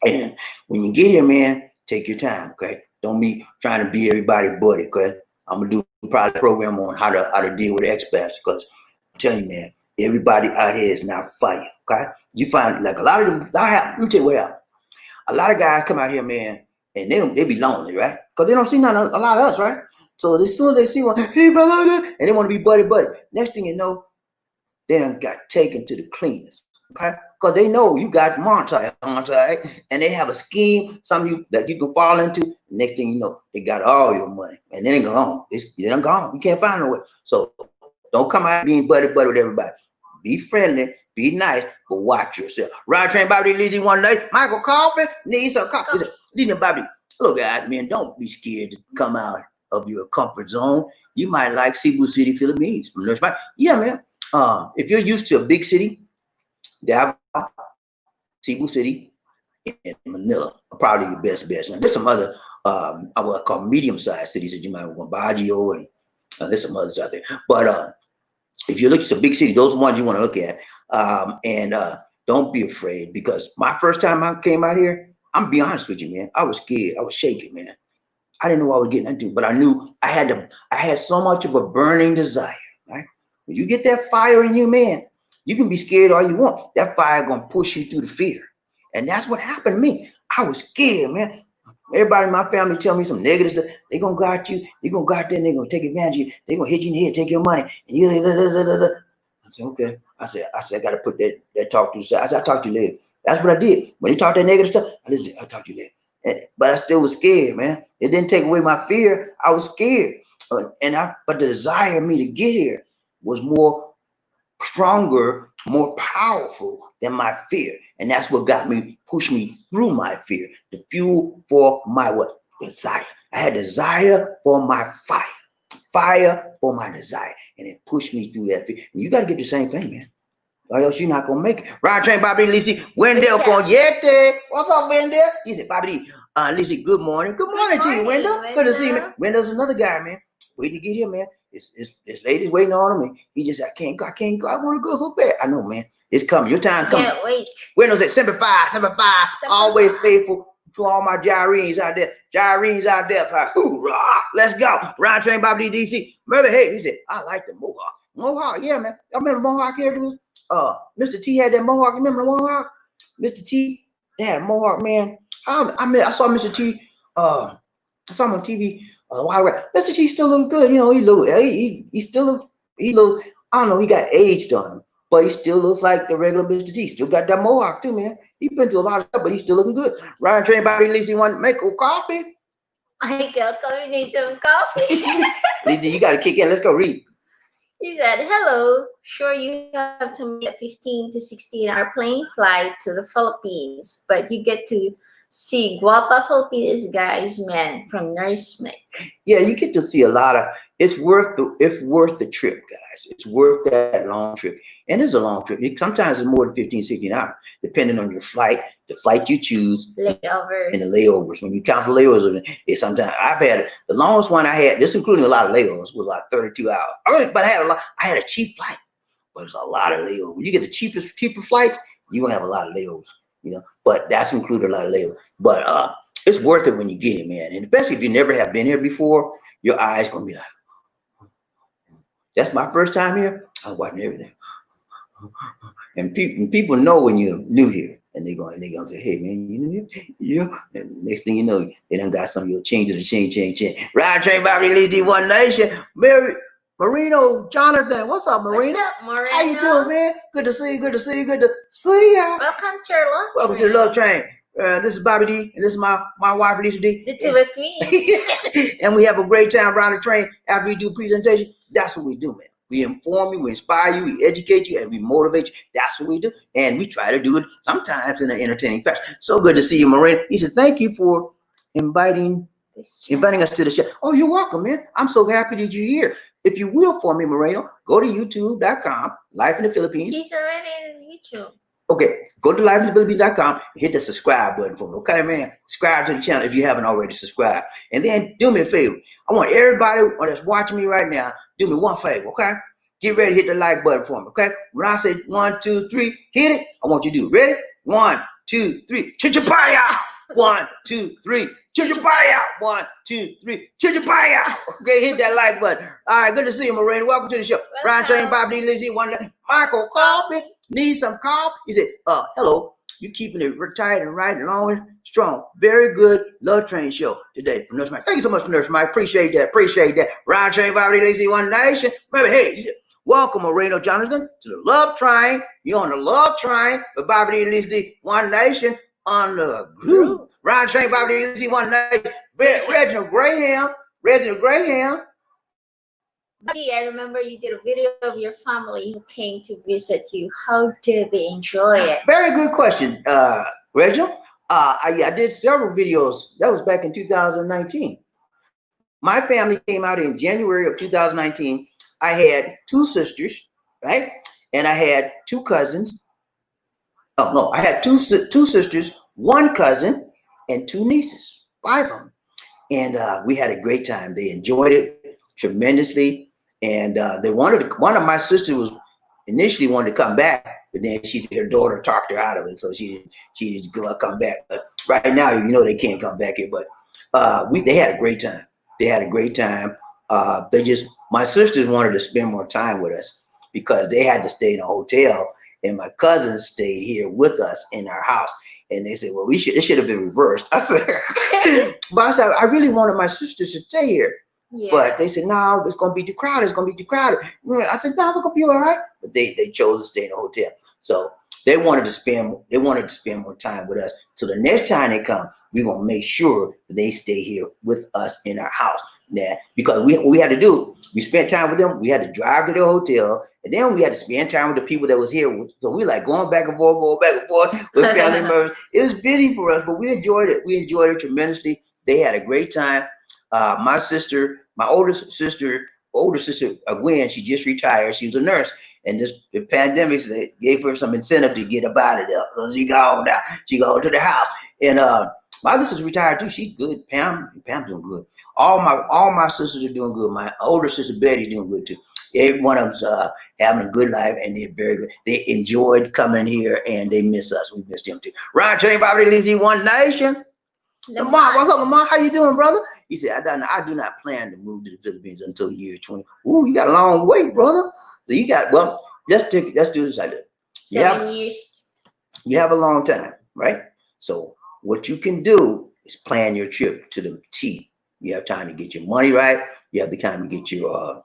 And when you get here, man, take your time. Okay, don't be trying to be everybody buddy. Okay, I'm gonna do probably a program on how to deal with expats, because I'm telling you, man, everybody out here is not fire. Okay, you find like a lot of them. Let me tell you what happened. A lot of guys come out here, man, and they be lonely, right? Because they don't see a lot of us, right? So as soon as they see one, hey, brother, and they want to be buddy. Next thing you know, they done got taken to the cleaners. Okay, because they know you got montage, and they have a scheme, something that you can fall into. Next thing you know, they got all your money, and then they gone. They done gone. You can't find no way. So don't come out being buddy with everybody. Be friendly, be nice, but watch yourself. Ride train Bobby Lee one night. Michael Coffee needs some coffee. Listen, Bobby, look at man. Don't be scared to come out of your comfort zone. You might like Cebu City, Philippines from Nurse. Yeah, man. If you're used to a big city, Davao, Cebu City, and Manila are probably your best bets. Now, there's some other I would call medium-sized cities that you might want, Baguio, and there's some others out there. But if you look at some big cities, those are ones you want to look at. And don't be afraid, because my first time I came out here, I'm gonna be honest with you, man. I was scared. I was shaking, man. I didn't know what I was getting into, but I knew I had so much of a burning desire, right? When you get that fire in you, man, you can be scared all you want. That fire gonna push you through the fear. And that's what happened to me. I was scared, man. Everybody in my family tell me some negative stuff. They gonna go at you. They gonna go out there and they gonna take advantage of you. They gonna hit you in the head, take your money. And you I said, okay. I said, I gotta put that talk to the side. I said, I'll talk to you later. That's what I did. When he talked that negative stuff, I listened, I'll talk to you later. But I still was scared, man. It didn't take away my fear. I was scared. But the desire of me to get here was more stronger, more powerful than my fear. And that's what pushed me through my fear, the fuel for my what? Desire. I had desire for my fire for my desire. And it pushed me through that fear. And you got to get the same thing, man, or else you're not going to make it. Ride train, Bobby Lisi, Wendell Conyete. What's up, Wendell? He said, Bobby Lisi, good morning. Good morning to you, Wendell. Good to see you, man. Wendell's another guy, man. Wait to get here, man. This lady's waiting on him. He just, I can't go. I want to go so bad. I know, man. It's coming. Your time coming. Can't wait. Wendell's at 75, always faithful to all my gyrenes out there. So hoorah, let's go. Ride train, Bobby DC. Remember, hey, he said, I like the Mohawk. Mohawk, yeah, man. Y'all remember Mohawk here, dude? Mr. T had that Mohawk. Remember the Mohawk? Mr. T, they had a Mohawk, man. I saw Mr. T. I saw him on TV a while ago. Mr. T still look good. You know, he still look. I don't know. He got aged on him, but he still looks like the regular Mr. T. Still got that Mohawk too, man. He been through a lot of stuff, but he's still looking good. Ryan Train Bobby Lisi want to make a coffee. Michael, we need some coffee. You got to kick in. Let's go read. He said, hello, sure you have to make a 15 to 16-hour plane flight to the Philippines, but you get to see guapa Filipinas guys, man, from Nurse Mick. Yeah, you get to see a lot of, it's worth the trip, guys. It's worth that long trip. And it's a long trip. Sometimes it's more than 15, 16 hours, depending on your flight, the flight you choose, layover, and the layovers. When you count the layovers, it's sometimes, I've had, the longest one I had, this including a lot of layovers, was like 32 hours. But I had a cheap flight, but it's a lot of layovers. You get the cheaper flights, you're going to have a lot of layovers. You know, but that's included a lot of labor. But it's worth it when you get it, man. And especially if you never have been here before, your eyes gonna be like, that's my first time here. I'm watching everything. And people know when you're new here, and they're gonna say, hey man, you new here? Yeah. And next thing you know, they done got some of your change. Ride train Bobby Lee One Nation. Marino Jonathan, what's up, Marino? What's up, Marino? How you doing, man? Good to see you. Good to see you. Welcome to your love Welcome to the Love Train. This is Bobby D, and this is my wife, Lisa D. The two of me. And we have a great time around the train after we do presentation. That's what we do, man. We inform you, we inspire you, we educate you, and we motivate you. That's what we do. And we try to do it sometimes in an entertaining fashion. So good to see you, Moreno. He said, thank you for inviting us to the show. Oh, you're welcome, man. I'm so happy that you're here. If you will, for me, Moreno, go to youtube.com, Life in the Philippines. He's already in YouTube. Okay, go to lifeinthephilippines.com, hit the subscribe button for me. Okay, man? Subscribe to the channel if you haven't already subscribed. And then do me a favor. I want everybody that's watching me right now, do me one favor, okay? Get ready to hit the like button for me, okay? When I say 1, 2, 3, hit it, I want you to do it. Ready? 1, 2, 3, Paya! 1, 2, 3, Paya! 1, 2, 3, Paya! Okay, hit that like button. All right, good to see you, Moreno. Welcome to the show. Ryan Train, Bob D. Lizzie, Michael Coffee. Need some coffee? He said, hello. You keeping it tight and right and long and strong. Very good Love Train show today from Nurse Mike. Thank you so much, Nurse Mike. Appreciate that. Ryan Train, Bob D. Lizzie, One Nation. Remember, hey, welcome, Moreno Jonathan, to the Love Train. You're on the Love Train with Bobby D. Lizzie, One Nation on the group. Ryan Train, Bobby D. Lizzie, One Nation. Reginald Graham. Buddy, I remember you did a video of your family who came to visit you. How did they enjoy it? Very good question, Reginald. I did several videos. That was back in 2019. My family came out in January of 2019. I had 2 sisters, right? And I had 2 cousins. Oh, no, I had two sisters, 1 cousin, and 2 nieces, 5 of them. And we had a great time. They enjoyed it tremendously. And they wanted to, one of my sisters was initially wanted to come back, but then she said her daughter talked her out of it, so she didn't come back. But right now, you know, they can't come back here. But they had a great time. My sisters wanted to spend more time with us because they had to stay in a hotel, and my cousins stayed here with us in our house. And they said, well, it should have been reversed. I said, I really wanted my sisters to stay here. Yeah. But they said, no, it's going to be too crowded. I said, no, we're going to be all right. But they chose to stay in a hotel. So they wanted to spend more time with us. So the next time they come, we're going to make sure that they stay here with us in our house. Now, because what we had to do, we spent time with them. We had to drive to the hotel, and then we had to spend time with the people that was here. So we like going back and forth with family members. It was busy for us, but we enjoyed it. We enjoyed it tremendously. They had a great time. My older sister, Gwen, she just retired. She was a nurse, and the pandemic gave her some incentive to get up out of there. So she go to the house. And my other sister retired too. She's good. Pam's doing good. All my sisters are doing good. My older sister Betty's doing good too. Every one of them's having a good life, and they're very good. They enjoyed coming here, and they miss us. We miss them too. Ryan Train, Bobby Lizzie, One Nation. Lamont, what's up, Lamont? How you doing, brother? He said, I do not plan to move to the Philippines until year 20. Ooh, you got a long way, brother. So you got, let's do this like that. 7 years. You have a long time, right? So what you can do is plan your trip to the T. You have time to get your money right. You have the time to get your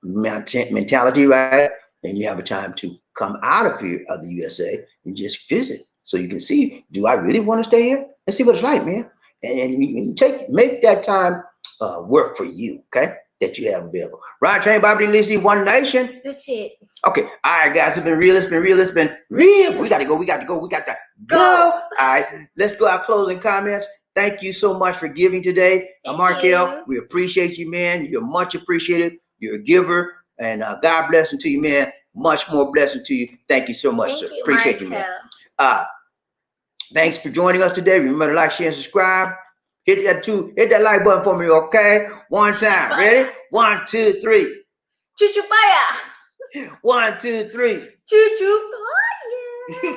mentality right. And you have a time to come out of here, of the USA, and just visit. So you can see, do I really want to stay here? Let's see what it's like, man. And you make that time work for you, okay? That you have available. Ryan Train, Bobby Lizzie, One Nation. That's it. Okay. All right, guys. It's been real. We got to go. We got to go. All right. Let's go. Our closing comments. Thank you so much for giving today. Markel, we appreciate you, man. You're much appreciated. You're a giver. And God bless to you, man. Much more blessing to you. Thank you so much, sir. Appreciate you, man. Thanks for joining us today. Remember to like, share, and subscribe. Hit that like button for me, okay? One time. Ready? 1, 2, 3. Paya. 1, 2, 3. Paya.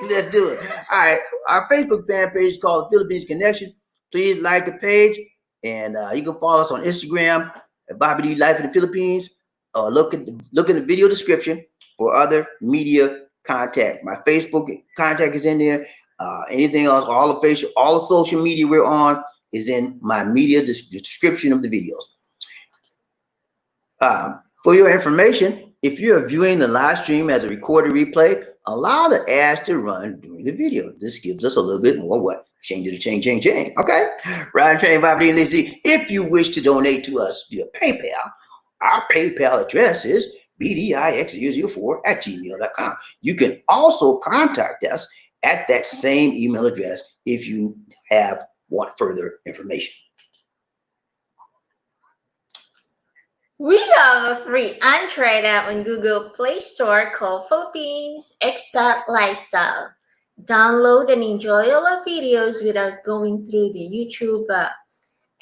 Let's do it. All right. Our Facebook fan page is called Philippines Connection. Please like the page, and you can follow us on Instagram at Bobby D Life in the Philippines. Look in the video description for other media contact. My Facebook contact is in there. Anything else, all the social media we're on is in my media description of the videos. For your information, if you're viewing the live stream as a recorded replay, allow the ads to run during the video. This gives us a little bit more change. Okay? Ryan Train, Bobby D. Lizzie. If you wish to donate to us via PayPal, our PayPal address is bdix004@gmail.com. You can also contact us at that same email address if you want further information. We have a free Android app on Google Play Store called Philippines Expat Lifestyle. Download and enjoy all our videos without going through the YouTube app.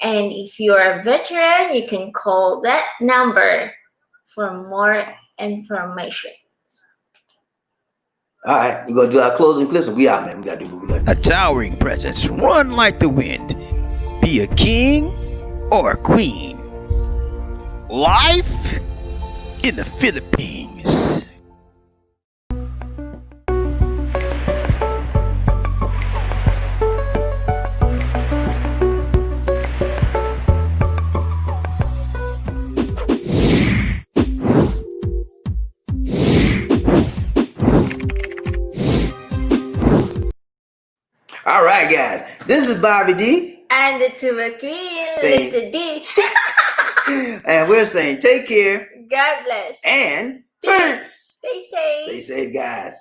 And if you're a veteran, you can call that number for more information. All right, we're going to do our closing clips and we out, man. We got to do what we got to do. A towering presence, run like the wind. Be a king or a queen. Life in the Philippines. All right, guys. This is Bobby D. And the Tuba Queen, Say- Lisa D. And we're saying take care God bless. and Peace. peace. Stay safe. Stay safe, guys.